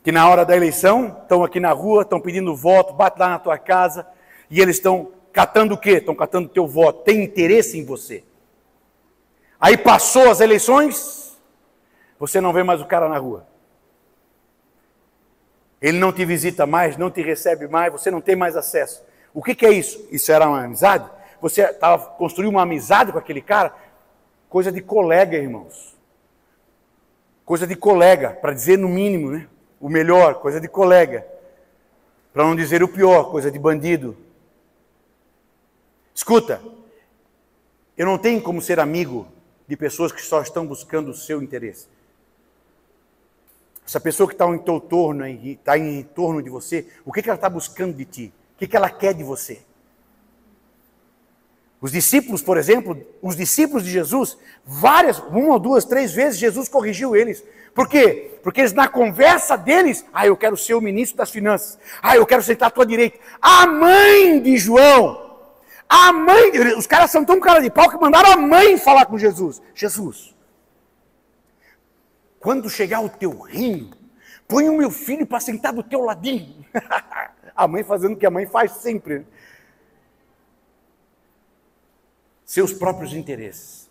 que na hora da eleição, estão aqui na rua, estão pedindo voto, bate lá na tua casa, e eles estão catando o quê? Estão catando o teu voto, tem interesse em você. Aí passou as eleições, você não vê mais o cara na rua. Ele não te visita mais, não te recebe mais, você não tem mais acesso. O que é isso? Isso era uma amizade? Você construiu uma amizade com aquele cara? Coisa de colega, irmãos. Coisa de colega, para dizer no mínimo, né? O melhor, coisa de colega. Para não dizer o pior, coisa de bandido. Escuta, eu não tenho como ser amigo de pessoas que só estão buscando o seu interesse. Essa pessoa que está em teu torno, está em torno de você, o que ela está buscando de ti? O que ela quer de você? Os discípulos, por exemplo, os discípulos de Jesus, uma, duas, três vezes Jesus corrigiu eles. Por quê? Porque eles, na conversa deles, eu quero ser o ministro das finanças. Eu quero sentar à tua direita. A mãe de João, os caras são tão cara de pau que mandaram a mãe falar com Jesus. Jesus, quando chegar o teu reino, põe o meu filho para sentar do teu ladinho. A mãe fazendo o que a mãe faz sempre. Seus próprios interesses.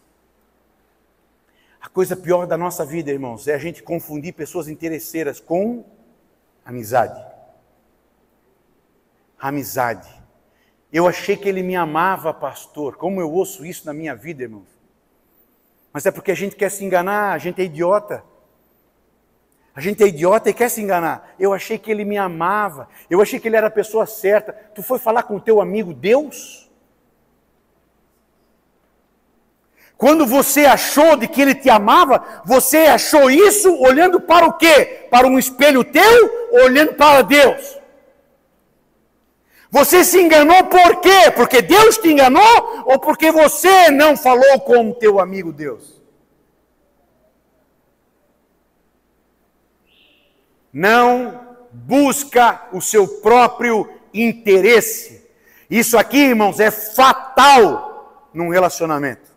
A coisa pior da nossa vida, irmãos, é a gente confundir pessoas interesseiras com amizade. Amizade. Eu achei que ele me amava, pastor. Como eu ouço isso na minha vida, irmãos. Mas é porque a gente quer se enganar, a gente é idiota. A gente é idiota e quer se enganar. Eu achei que ele me amava. Eu achei que ele era a pessoa certa. Tu foi falar com o teu amigo Deus? Quando você achou de que ele te amava, você achou isso olhando para o quê? Para um espelho teu ou olhando para Deus? Você se enganou por quê? Porque Deus te enganou ou porque você não falou com o teu amigo Deus? Não busca o seu próprio interesse. Isso aqui, irmãos, é fatal num relacionamento.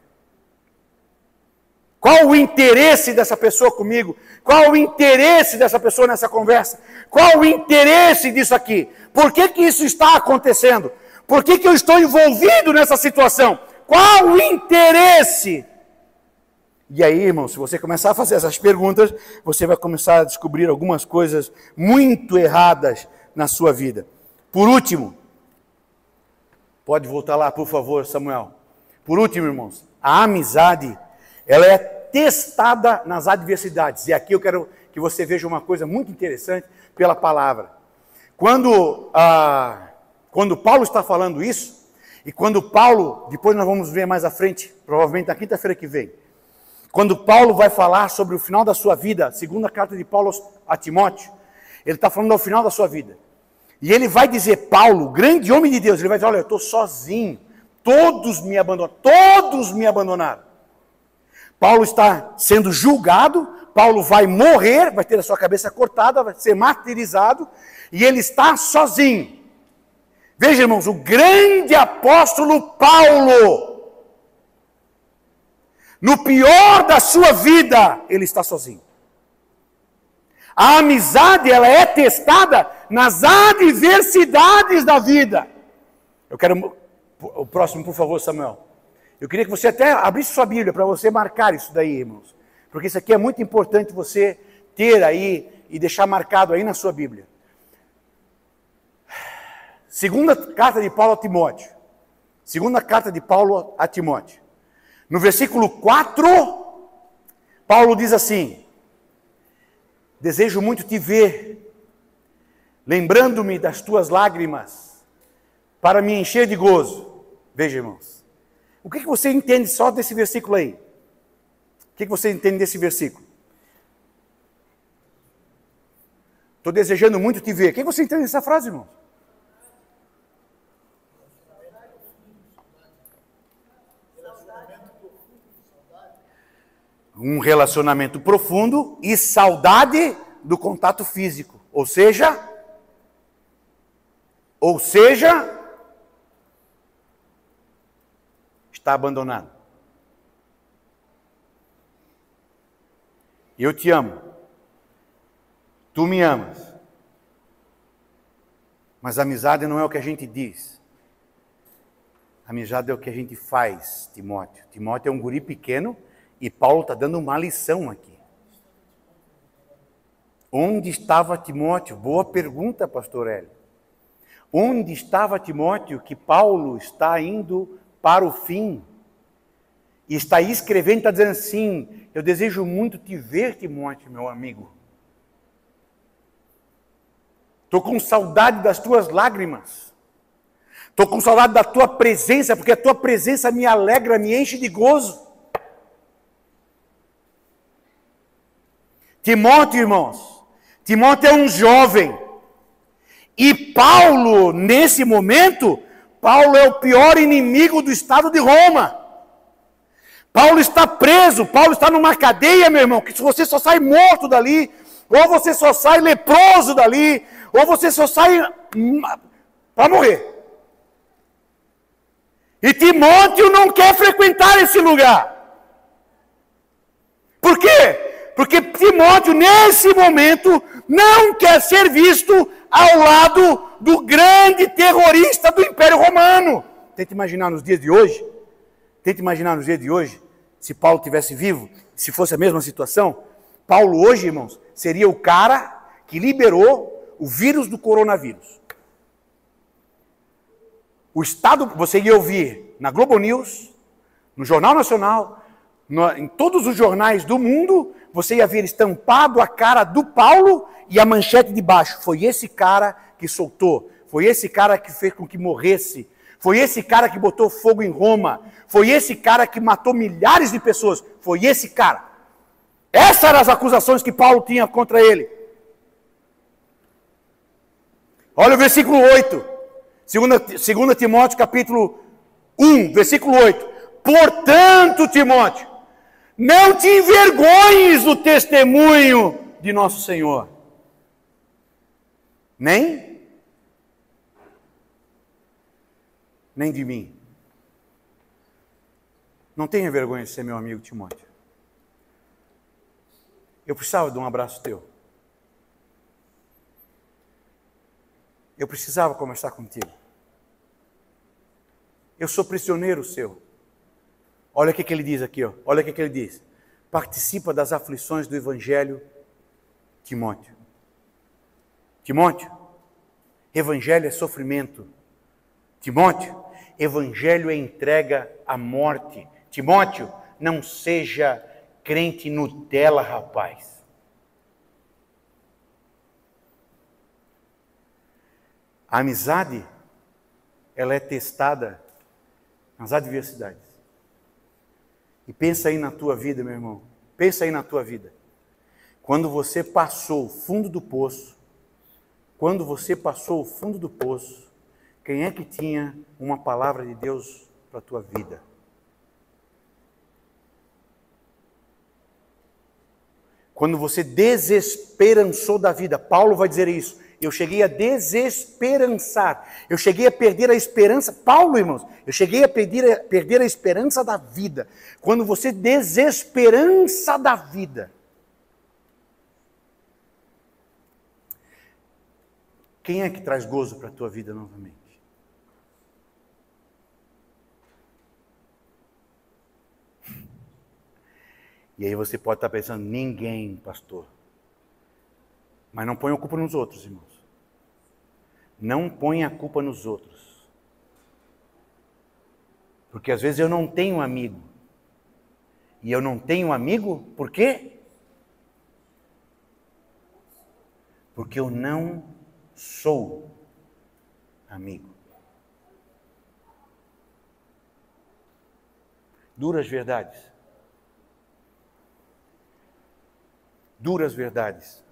Qual o interesse dessa pessoa comigo? Qual o interesse dessa pessoa nessa conversa? Qual o interesse disso aqui? Por que isso está acontecendo? Por que eu estou envolvido nessa situação? Qual o interesse? E aí, irmão, se você começar a fazer essas perguntas, você vai começar a descobrir algumas coisas muito erradas na sua vida. Por último, pode voltar lá, por favor, Samuel. Por último, irmãos, a amizade, ela é testada nas adversidades. E aqui eu quero que você veja uma coisa muito interessante pela palavra. Quando Paulo está falando isso, e quando Paulo, depois nós vamos ver mais à frente, provavelmente na quinta-feira que vem, quando Paulo vai falar sobre o final da sua vida, segunda carta de Paulo a Timóteo, ele está falando ao final da sua vida. E ele vai dizer, Paulo, grande homem de Deus, ele vai dizer, olha, eu estou sozinho, todos me abandonaram. Paulo está sendo julgado, Paulo vai morrer, vai ter a sua cabeça cortada, vai ser martirizado, e ele está sozinho. Veja, irmãos, o grande apóstolo Paulo, no pior da sua vida, ele está sozinho. A amizade, ela é testada nas adversidades da vida. Eu quero, o próximo, por favor, Samuel. Eu queria que você até abrisse sua Bíblia para você marcar isso daí, irmãos. Porque isso aqui é muito importante você ter aí e deixar marcado aí na sua Bíblia. Segunda carta de Paulo a Timóteo. Segunda carta de Paulo a Timóteo. No versículo 4, Paulo diz assim: desejo muito te ver, lembrando-me das tuas lágrimas, para me encher de gozo. Veja, irmãos, o que você entende só desse versículo aí? que você entende desse versículo? Estou desejando muito te ver. O que você entende dessa frase, irmão? Um relacionamento profundo e saudade do contato físico. Ou seja, está abandonado. Eu te amo. Tu me amas. Mas a amizade não é o que a gente diz. A amizade é o que a gente faz, Timóteo. Timóteo é um guri pequeno e Paulo está dando uma lição aqui. Onde estava Timóteo? Boa pergunta, pastor Hélio. Onde estava Timóteo que Paulo está indo para o fim? E está aí escrevendo, está dizendo assim, eu desejo muito te ver, Timóteo, meu amigo. Estou com saudade das tuas lágrimas. Estou com saudade da tua presença, porque a tua presença me alegra, me enche de gozo. Timóteo, irmãos, Timóteo é um jovem. E Paulo, nesse momento, Paulo é o pior inimigo do Estado de Roma. Paulo está preso, Paulo está numa cadeia, meu irmão, que se você só sai morto dali, ou você só sai leproso dali, ou você só sai para morrer. E Timóteo não quer frequentar esse lugar. Por quê? Porque Timóteo, nesse momento, não quer ser visto ao lado do grande terrorista do Império Romano. Tenta imaginar nos dias de hoje. Tenta imaginar nos dias de hoje, se Paulo estivesse vivo, se fosse a mesma situação. Paulo hoje, irmãos, seria o cara que liberou o vírus do coronavírus. O Estado, você ia ouvir na Globo News, no Jornal Nacional, em todos os jornais do mundo, você ia ver estampado a cara do Paulo e a manchete de baixo. Foi esse cara que soltou, foi esse cara que fez com que morresse, foi esse cara que botou fogo em Roma, foi esse cara que matou milhares de pessoas, foi esse cara. Essas eram as acusações que Paulo tinha contra ele. Olha o versículo 8, 2 Timóteo capítulo 1, versículo 8. Portanto, Timóteo, não te envergonhes do testemunho de nosso Senhor. Nem de mim. Não tenha vergonha de ser meu amigo Timóteo. Eu precisava de um abraço teu. Eu precisava conversar contigo. Eu sou prisioneiro seu. Olha o que ele diz aqui, ó. Olha o que ele diz. Participa das aflições do Evangelho, Timóteo. Timóteo, Evangelho é sofrimento. Timóteo, Evangelho é entrega à morte. Timóteo, não seja crente Nutella, rapaz. A amizade, ela é testada nas adversidades. E pensa aí na tua vida, meu irmão. Pensa aí na tua vida. Quando você passou o fundo do poço, quem é que tinha uma palavra de Deus para a tua vida? Quando você desesperançou da vida, Paulo vai dizer isso. Eu cheguei a desesperançar. Eu cheguei a perder a esperança. Paulo, irmãos, eu cheguei a perder a esperança da vida. Quando você desesperança da vida. Quem é que traz gozo para a tua vida novamente? E aí você pode estar pensando, ninguém, pastor. Mas não põe a culpa nos outros, irmãos. Não põe a culpa nos outros. Porque às vezes eu não tenho amigo. E eu não tenho amigo, por quê? Porque eu não sou amigo. Duras verdades. duras verdades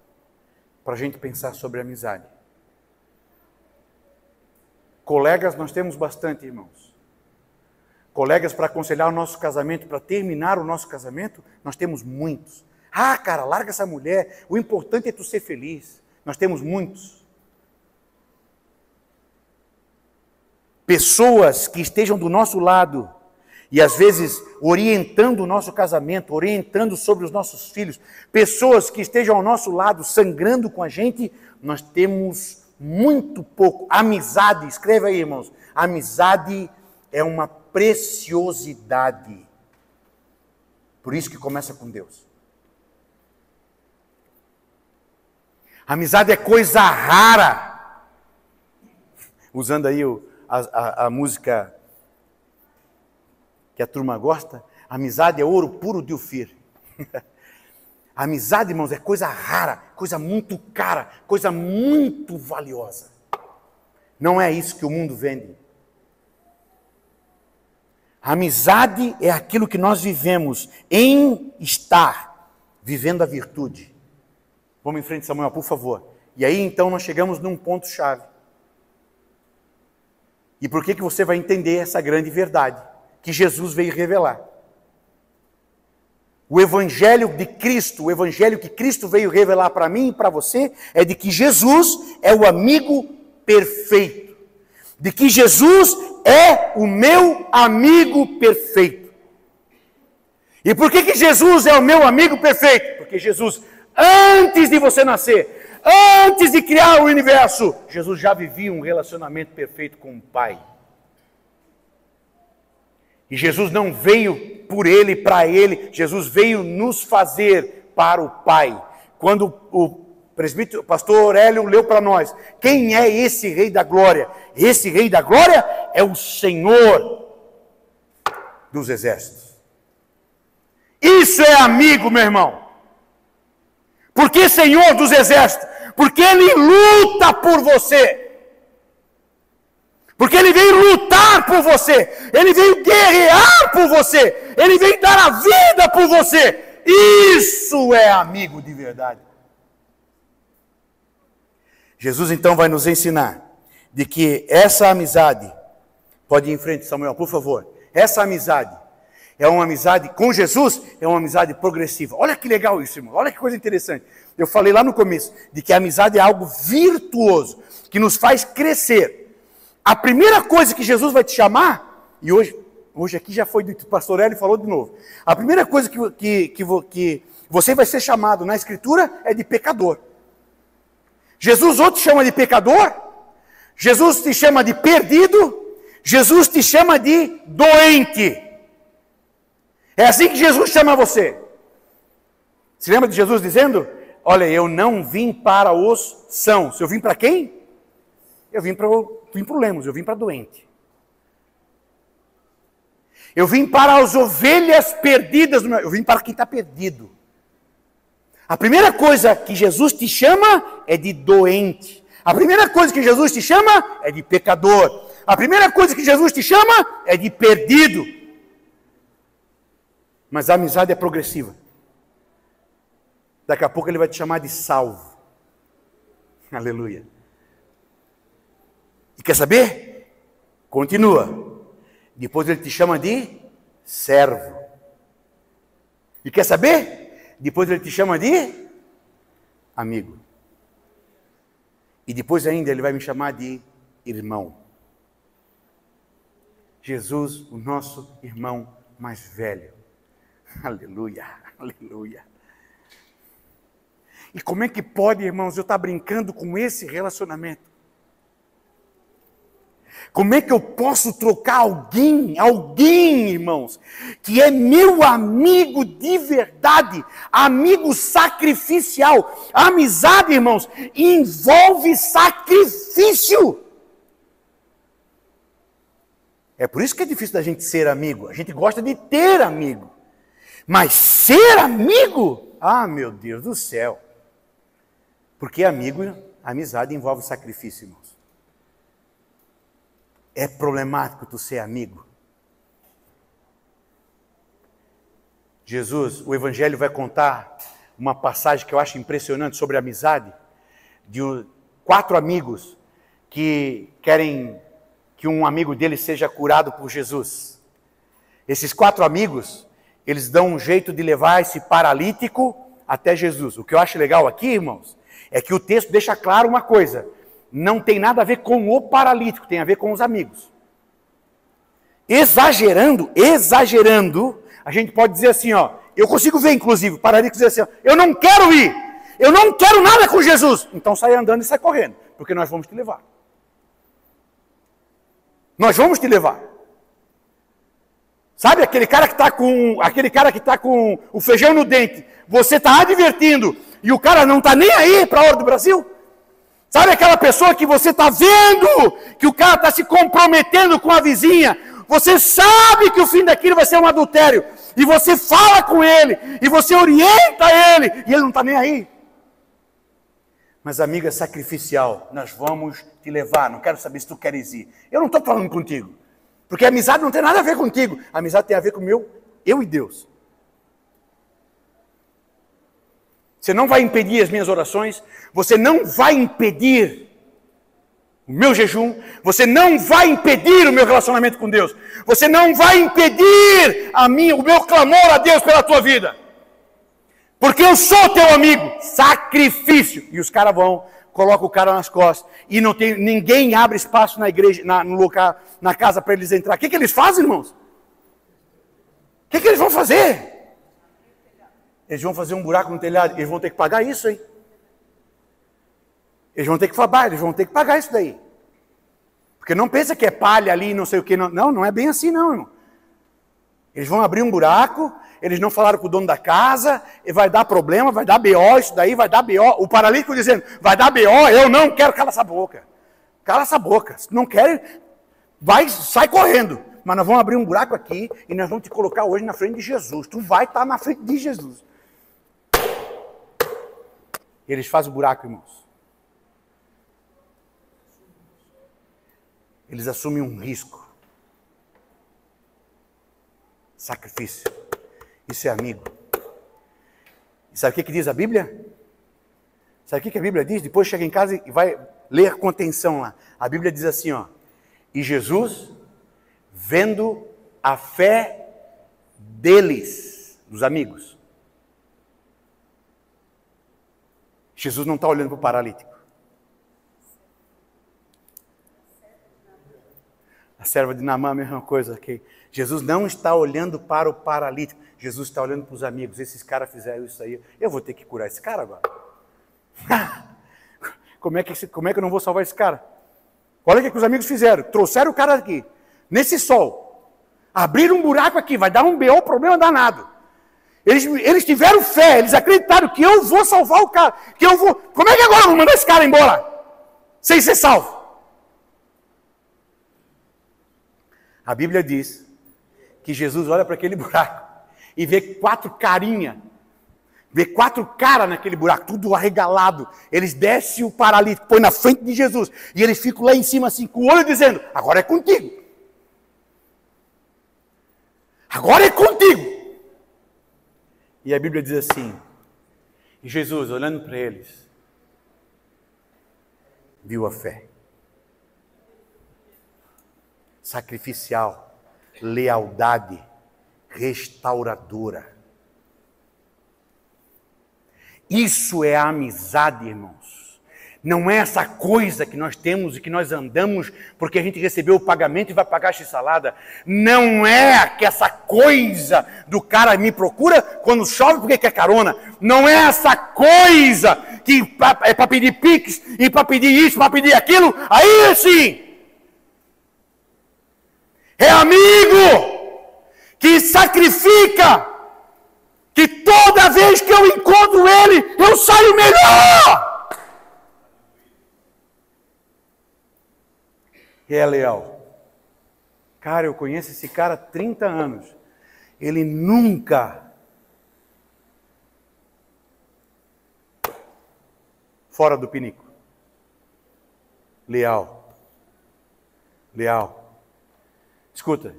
para a gente pensar sobre amizade. Colegas nós temos bastante, irmãos. Colegas para aconselhar o nosso casamento, para terminar o nosso casamento, nós temos muitos. Ah, cara, larga essa mulher, o importante é tu ser feliz. Nós temos muitos. Pessoas que estejam do nosso lado e às vezes orientando o nosso casamento, orientando sobre os nossos filhos, pessoas que estejam ao nosso lado sangrando com a gente, nós temos muito pouco. Amizade, escreva aí, irmãos, amizade é uma preciosidade. Por isso que começa com Deus. Amizade é coisa rara. Usando aí a música que a turma gosta, amizade é ouro puro de Ofir. Amizade, irmãos, é coisa rara, coisa muito cara, coisa muito valiosa. Não é isso que o mundo vende. Amizade é aquilo que nós vivemos em estar, vivendo a virtude. Vamos em frente, Samuel, por favor. E aí, então, nós chegamos num ponto-chave. E por que você vai entender essa grande verdade que Jesus veio revelar? O Evangelho de Cristo, o Evangelho que Cristo veio revelar para mim e para você, é de que Jesus é o amigo perfeito. De que Jesus é o meu amigo perfeito. E por que Jesus é o meu amigo perfeito? Porque Jesus, antes de você nascer, antes de criar o universo, Jesus já vivia um relacionamento perfeito com o Pai. E Jesus não veio por ele, para ele, Jesus veio nos fazer para o Pai. Quando o pastor Aurélio leu para nós, quem é esse Rei da Glória? Esse Rei da Glória é o Senhor dos Exércitos. Isso é amigo, meu irmão. Por que Senhor dos Exércitos? Porque Ele luta por você. Porque Ele veio lutar por você. Ele veio guerrear por você. Ele veio dar a vida por você. Isso é amigo de verdade. Jesus então vai nos ensinar de que essa amizade, pode ir em frente, Samuel, por favor. Essa amizade é uma amizade com Jesus, é uma amizade progressiva. Olha que legal isso, irmão. Olha que coisa interessante. Eu falei lá no começo de que a amizade é algo virtuoso, que nos faz crescer. A primeira coisa que Jesus vai te chamar, e hoje aqui já foi do pastor Hélio e falou de novo. A primeira coisa que você vai ser chamado na Escritura é de pecador. Jesus ou te chama de pecador, Jesus te chama de perdido, Jesus te chama de doente. É assim que Jesus chama você. Se lembra de Jesus dizendo? Olha, eu não vim para os sãos. Eu vim para quem? Eu vim para o lemos, eu vim para doente. Eu vim para as ovelhas perdidas. Eu vim para quem está perdido. A primeira coisa que Jesus te chama é de doente. A primeira coisa que Jesus te chama é de pecador. A primeira coisa que Jesus te chama é de perdido. Mas a amizade é progressiva. Daqui a pouco Ele vai te chamar de salvo. Aleluia. E quer saber? Continua. Depois Ele te chama de servo. E quer saber? Depois Ele te chama de amigo. E depois ainda Ele vai me chamar de irmão. Jesus, o nosso irmão mais velho. Aleluia, aleluia. E como é que pode, irmãos, eu estar brincando com esse relacionamento? Como é que eu posso trocar alguém, irmãos, que é meu amigo de verdade, amigo sacrificial? A amizade, irmãos, envolve sacrifício. É por isso que é difícil da gente ser amigo. A gente gosta de ter amigo. Mas ser amigo? Ah, meu Deus do céu. Porque amizade envolve sacrifício, irmãos. É problemático tu ser amigo. Jesus, o Evangelho vai contar uma passagem que eu acho impressionante sobre amizade, de 4 amigos que querem que um amigo deles seja curado por Jesus. Esses 4 amigos, eles dão um jeito de levar esse paralítico até Jesus. O que eu acho legal aqui, irmãos, é que o texto deixa claro uma coisa: não tem nada a ver com o paralítico, tem a ver com os amigos. Exagerando, a gente pode dizer assim, ó, eu consigo ver, inclusive, o paralítico dizer assim, ó, eu não quero ir, eu não quero nada com Jesus. Então sai andando e sai correndo, porque nós vamos te levar. Nós vamos te levar. Sabe aquele cara que está com o feijão no dente, você está advertindo, e o cara não está nem aí para a hora do Brasil? Sabe aquela pessoa que você está vendo, que o cara está se comprometendo com a vizinha, você sabe que o fim daquilo vai ser um adultério, e você fala com ele, e você orienta ele, e ele não está nem aí. Mas amiga, é sacrificial, nós vamos te levar, não quero saber se tu queres ir. Eu não estou falando contigo, porque a amizade não tem nada a ver contigo, a amizade tem a ver com eu e Deus. Você não vai impedir as minhas orações, você não vai impedir o meu jejum, você não vai impedir o meu relacionamento com Deus, você não vai impedir o meu clamor a Deus pela tua vida, porque eu sou teu amigo. Sacrifício. E os caras vão, colocam o cara nas costas, e não tem, ninguém abre espaço na igreja, no local, na casa para eles entrar. O que eles fazem, irmãos? O que eles vão fazer? Eles vão fazer um buraco no telhado, eles vão ter que pagar isso aí. Eles vão ter que pagar isso daí. Porque não pensa que é palha ali, não sei o que. Não é bem assim não, irmão. Eles vão abrir um buraco, eles não falaram com o dono da casa, e vai dar problema, vai dar BO, isso daí vai dar BO. O paralítico dizendo, vai dar BO, eu não quero, cala essa boca. Cala essa boca. Se não quer, sai correndo. Mas nós vamos abrir um buraco aqui, e nós vamos te colocar hoje na frente de Jesus. Tu vai estar na frente de Jesus. Eles fazem o buraco, irmãos. Eles assumem um risco. Sacrifício. Isso é amigo. E sabe o que diz a Bíblia? Sabe o que a Bíblia diz? Depois chega em casa e vai ler com atenção lá. A Bíblia diz assim, ó. E Jesus, vendo a fé deles, dos amigos. Jesus não está olhando para o paralítico. A serva de Naamã, a mesma coisa. Okay? Jesus não está olhando para o paralítico. Jesus está olhando para os amigos. Esses caras fizeram isso aí. Eu vou ter que curar esse cara agora. Como é que eu não vou salvar esse cara? Olha o que os amigos fizeram. Trouxeram o cara aqui, nesse sol. Abriram um buraco aqui. Vai dar um BO, problema danado. Eles tiveram fé. Eles acreditaram que eu vou salvar o cara. Como é que agora eu vou mandar esse cara embora? Sem ser salvo. A Bíblia diz que Jesus olha para aquele buraco e vê 4 carinhas, vê 4 caras naquele buraco, tudo arregalado. Eles descem o paralítico, põe na frente de Jesus, e eles ficam lá em cima assim, com o olho dizendo, agora é contigo. Agora é contigo. E a Bíblia diz assim, e Jesus, olhando para eles, viu a fé. Sacrificial, lealdade, restauradora. Isso é a amizade, irmãos. Não é essa coisa que nós temos e que nós andamos porque a gente recebeu o pagamento e vai pagar a x-salada. Não é essa coisa do cara me procura quando chove porque quer carona. Não é essa coisa que é para pedir pix e para pedir isso, para pedir aquilo. Aí sim. É amigo que sacrifica, que toda vez que eu encontro ele, eu saio melhor. E é leal. Cara, eu conheço esse cara há 30 anos. Ele nunca fora do pinico. Leal. Leal. Escuta,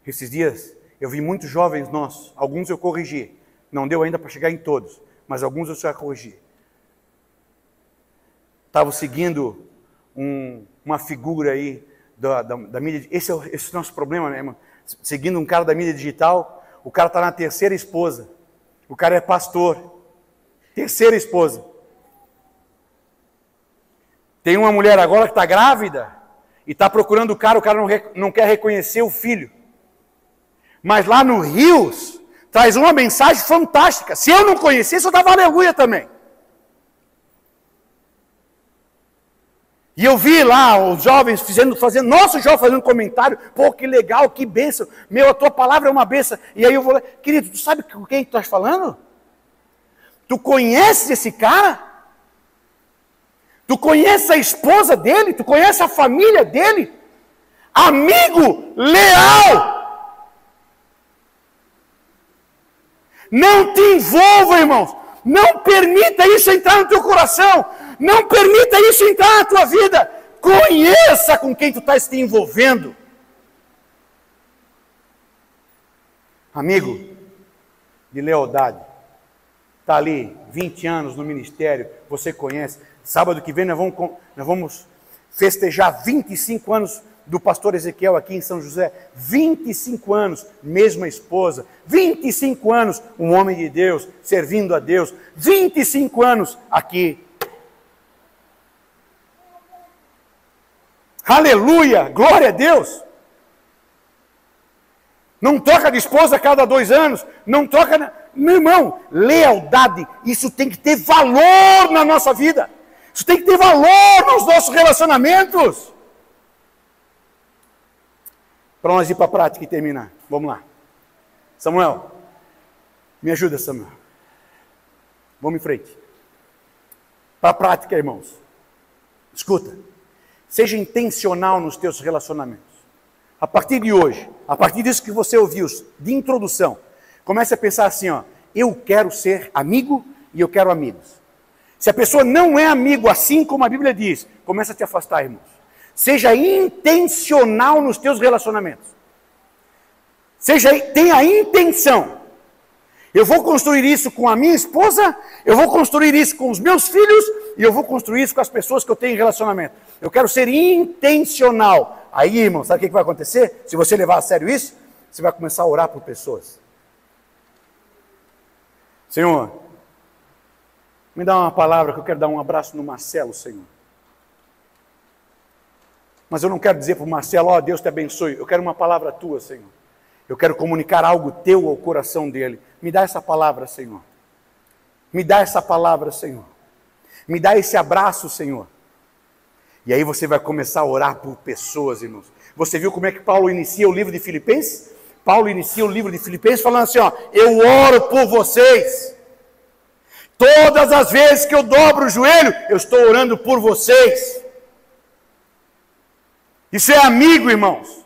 esses dias eu vi muitos jovens nossos, alguns eu corrigi, não deu ainda para chegar em todos, mas alguns eu já corrigi. Estava seguindo uma figura aí da mídia. Esse é o nosso problema, né, irmão? Seguindo um cara da mídia digital, o cara está na terceira esposa. O cara é pastor. Terceira esposa. Tem uma mulher agora que está grávida e está procurando o cara não quer reconhecer o filho. Mas lá no Rios, traz uma mensagem fantástica. Se eu não conhecesse, eu dava aleluia também. E eu vi lá os jovens fazendo nosso jovem fazendo comentário, pô, que legal, que bênção, meu, a tua palavra é uma bênção. E aí eu vou lá, querido, tu sabe com quem tu estás falando? Tu conheces esse cara? Tu conheces a esposa dele? Tu conheces a família dele? Amigo leal! Não te envolva, irmãos. Não permita isso entrar no teu coração. Não permita isso entrar na tua vida. Conheça com quem tu estás te envolvendo. Amigo de lealdade. Está ali, 20 anos no ministério, você conhece. Sábado que vem nós vamos festejar 25 anos do pastor Ezequiel aqui em São José. 25 anos, mesma esposa. 25 anos, um homem de Deus, servindo a Deus. 25 anos aqui. Aleluia, glória a Deus. Não troca de esposa a cada 2 anos, não troca... Meu irmão, lealdade, isso tem que ter valor na nossa vida. Isso tem que ter valor nos nossos relacionamentos. Para nós ir para a prática e terminar. Vamos lá. Samuel, me ajuda, Samuel. Vamos em frente. Para a prática, irmãos. Escuta. Seja intencional nos teus relacionamentos. A partir de hoje, a partir disso que você ouviu, de introdução, comece a pensar assim, ó, eu quero ser amigo e eu quero amigos. Se a pessoa não é amigo, assim como a Bíblia diz, começa a te afastar, irmãos. Seja intencional nos teus relacionamentos. Tenha intenção. Eu vou construir isso com a minha esposa, eu vou construir isso com os meus filhos e eu vou construir isso com as pessoas que eu tenho em relacionamento. Eu quero ser intencional. Aí, irmão, sabe o que vai acontecer? Se você levar a sério isso, você vai começar a orar por pessoas. Senhor, me dá uma palavra que eu quero dar um abraço no Marcelo, Senhor. Mas eu não quero dizer para o Marcelo, ó, Deus te abençoe. Eu quero uma palavra tua, Senhor. Eu quero comunicar algo teu ao coração dele. Me dá essa palavra, Senhor. Me dá essa palavra, Senhor. Me dá esse abraço, Senhor. E aí você vai começar a orar por pessoas, irmãos. Você viu como é que Paulo inicia o livro de Filipenses? Paulo inicia o livro de Filipenses falando assim, ó, eu oro por vocês. Todas as vezes que eu dobro o joelho, eu estou orando por vocês. Isso é amigo, irmãos.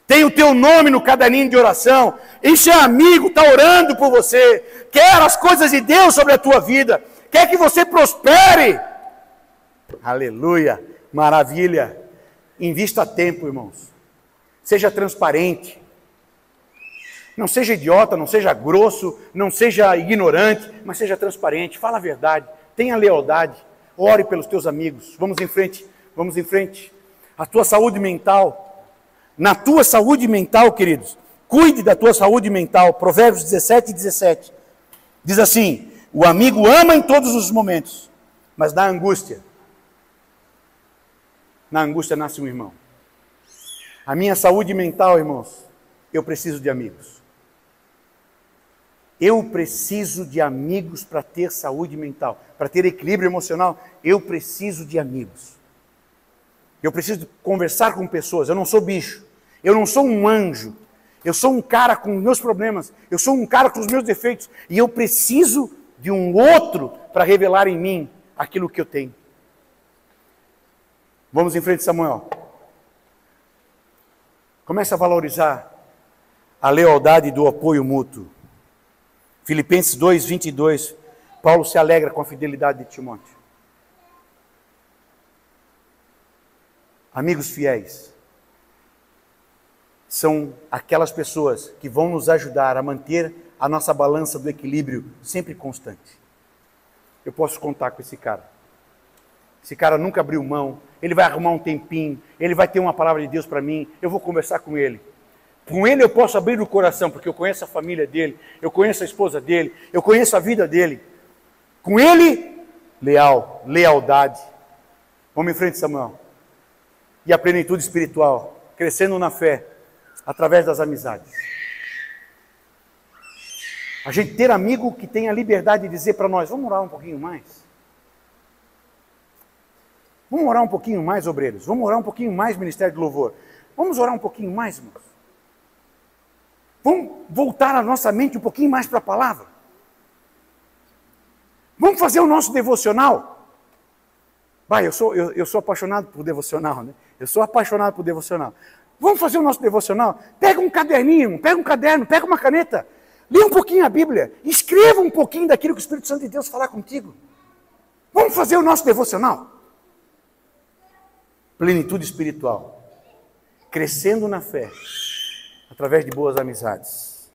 Tem o teu nome no caderninho de oração. Isso é amigo, está orando por você. Quer as coisas de Deus sobre a tua vida. Quer que você prospere. Aleluia, maravilha. Invista tempo, irmãos. Seja transparente. Não seja idiota, não seja grosso, não seja ignorante, mas seja transparente. Fala a verdade, tenha lealdade. Ore pelos teus amigos. Vamos em frente, vamos em frente. A tua saúde mental. Na tua saúde mental, queridos, cuide da tua saúde mental. Provérbios 17:17. Diz assim, o amigo ama em todos os momentos, mas na angústia nasce um irmão. A minha saúde mental, irmãos, eu preciso de amigos. Eu preciso de amigos para ter saúde mental, para ter equilíbrio emocional. Eu preciso de amigos. Eu preciso conversar com pessoas. Eu não sou bicho. Eu não sou um anjo. Eu sou um cara com meus problemas. Eu sou um cara com os meus defeitos. E eu preciso de um outro para revelar em mim aquilo que eu tenho. Vamos em frente, Samuel. Comece a valorizar a lealdade do apoio mútuo. Filipenses 2:22. Paulo se alegra com a fidelidade de Timóteo. Amigos fiéis são aquelas pessoas que vão nos ajudar a manter a nossa balança do equilíbrio sempre constante. eu posso contar com esse cara. Esse cara nunca abriu mão, ele vai arrumar um tempinho, ele vai ter uma palavra de Deus para mim, eu vou conversar com ele. Com ele eu posso abrir o coração, porque eu conheço a família dele, eu conheço a esposa dele, eu conheço a vida dele. Com ele, lealdade. Vamos em frente, Samuel. E a plenitude espiritual, crescendo na fé, através das amizades. A gente ter amigo que tem a liberdade de dizer para nós, vamos orar um pouquinho mais? Vamos orar um pouquinho mais, obreiros? Vamos orar um pouquinho mais, Ministério de Louvor? Vamos orar um pouquinho mais, irmãos? Vamos voltar a nossa mente um pouquinho mais para a palavra? Vamos fazer o nosso devocional? Vai, eu sou apaixonado por devocional, né? Eu sou apaixonado por devocional. Vamos fazer o nosso devocional? Pega um caderninho, pega um caderno, pega uma caneta, lê um pouquinho a Bíblia, escreva um pouquinho daquilo que o Espírito Santo de Deus falar contigo. Vamos fazer o nosso devocional? Plenitude espiritual, crescendo na fé, através de boas amizades.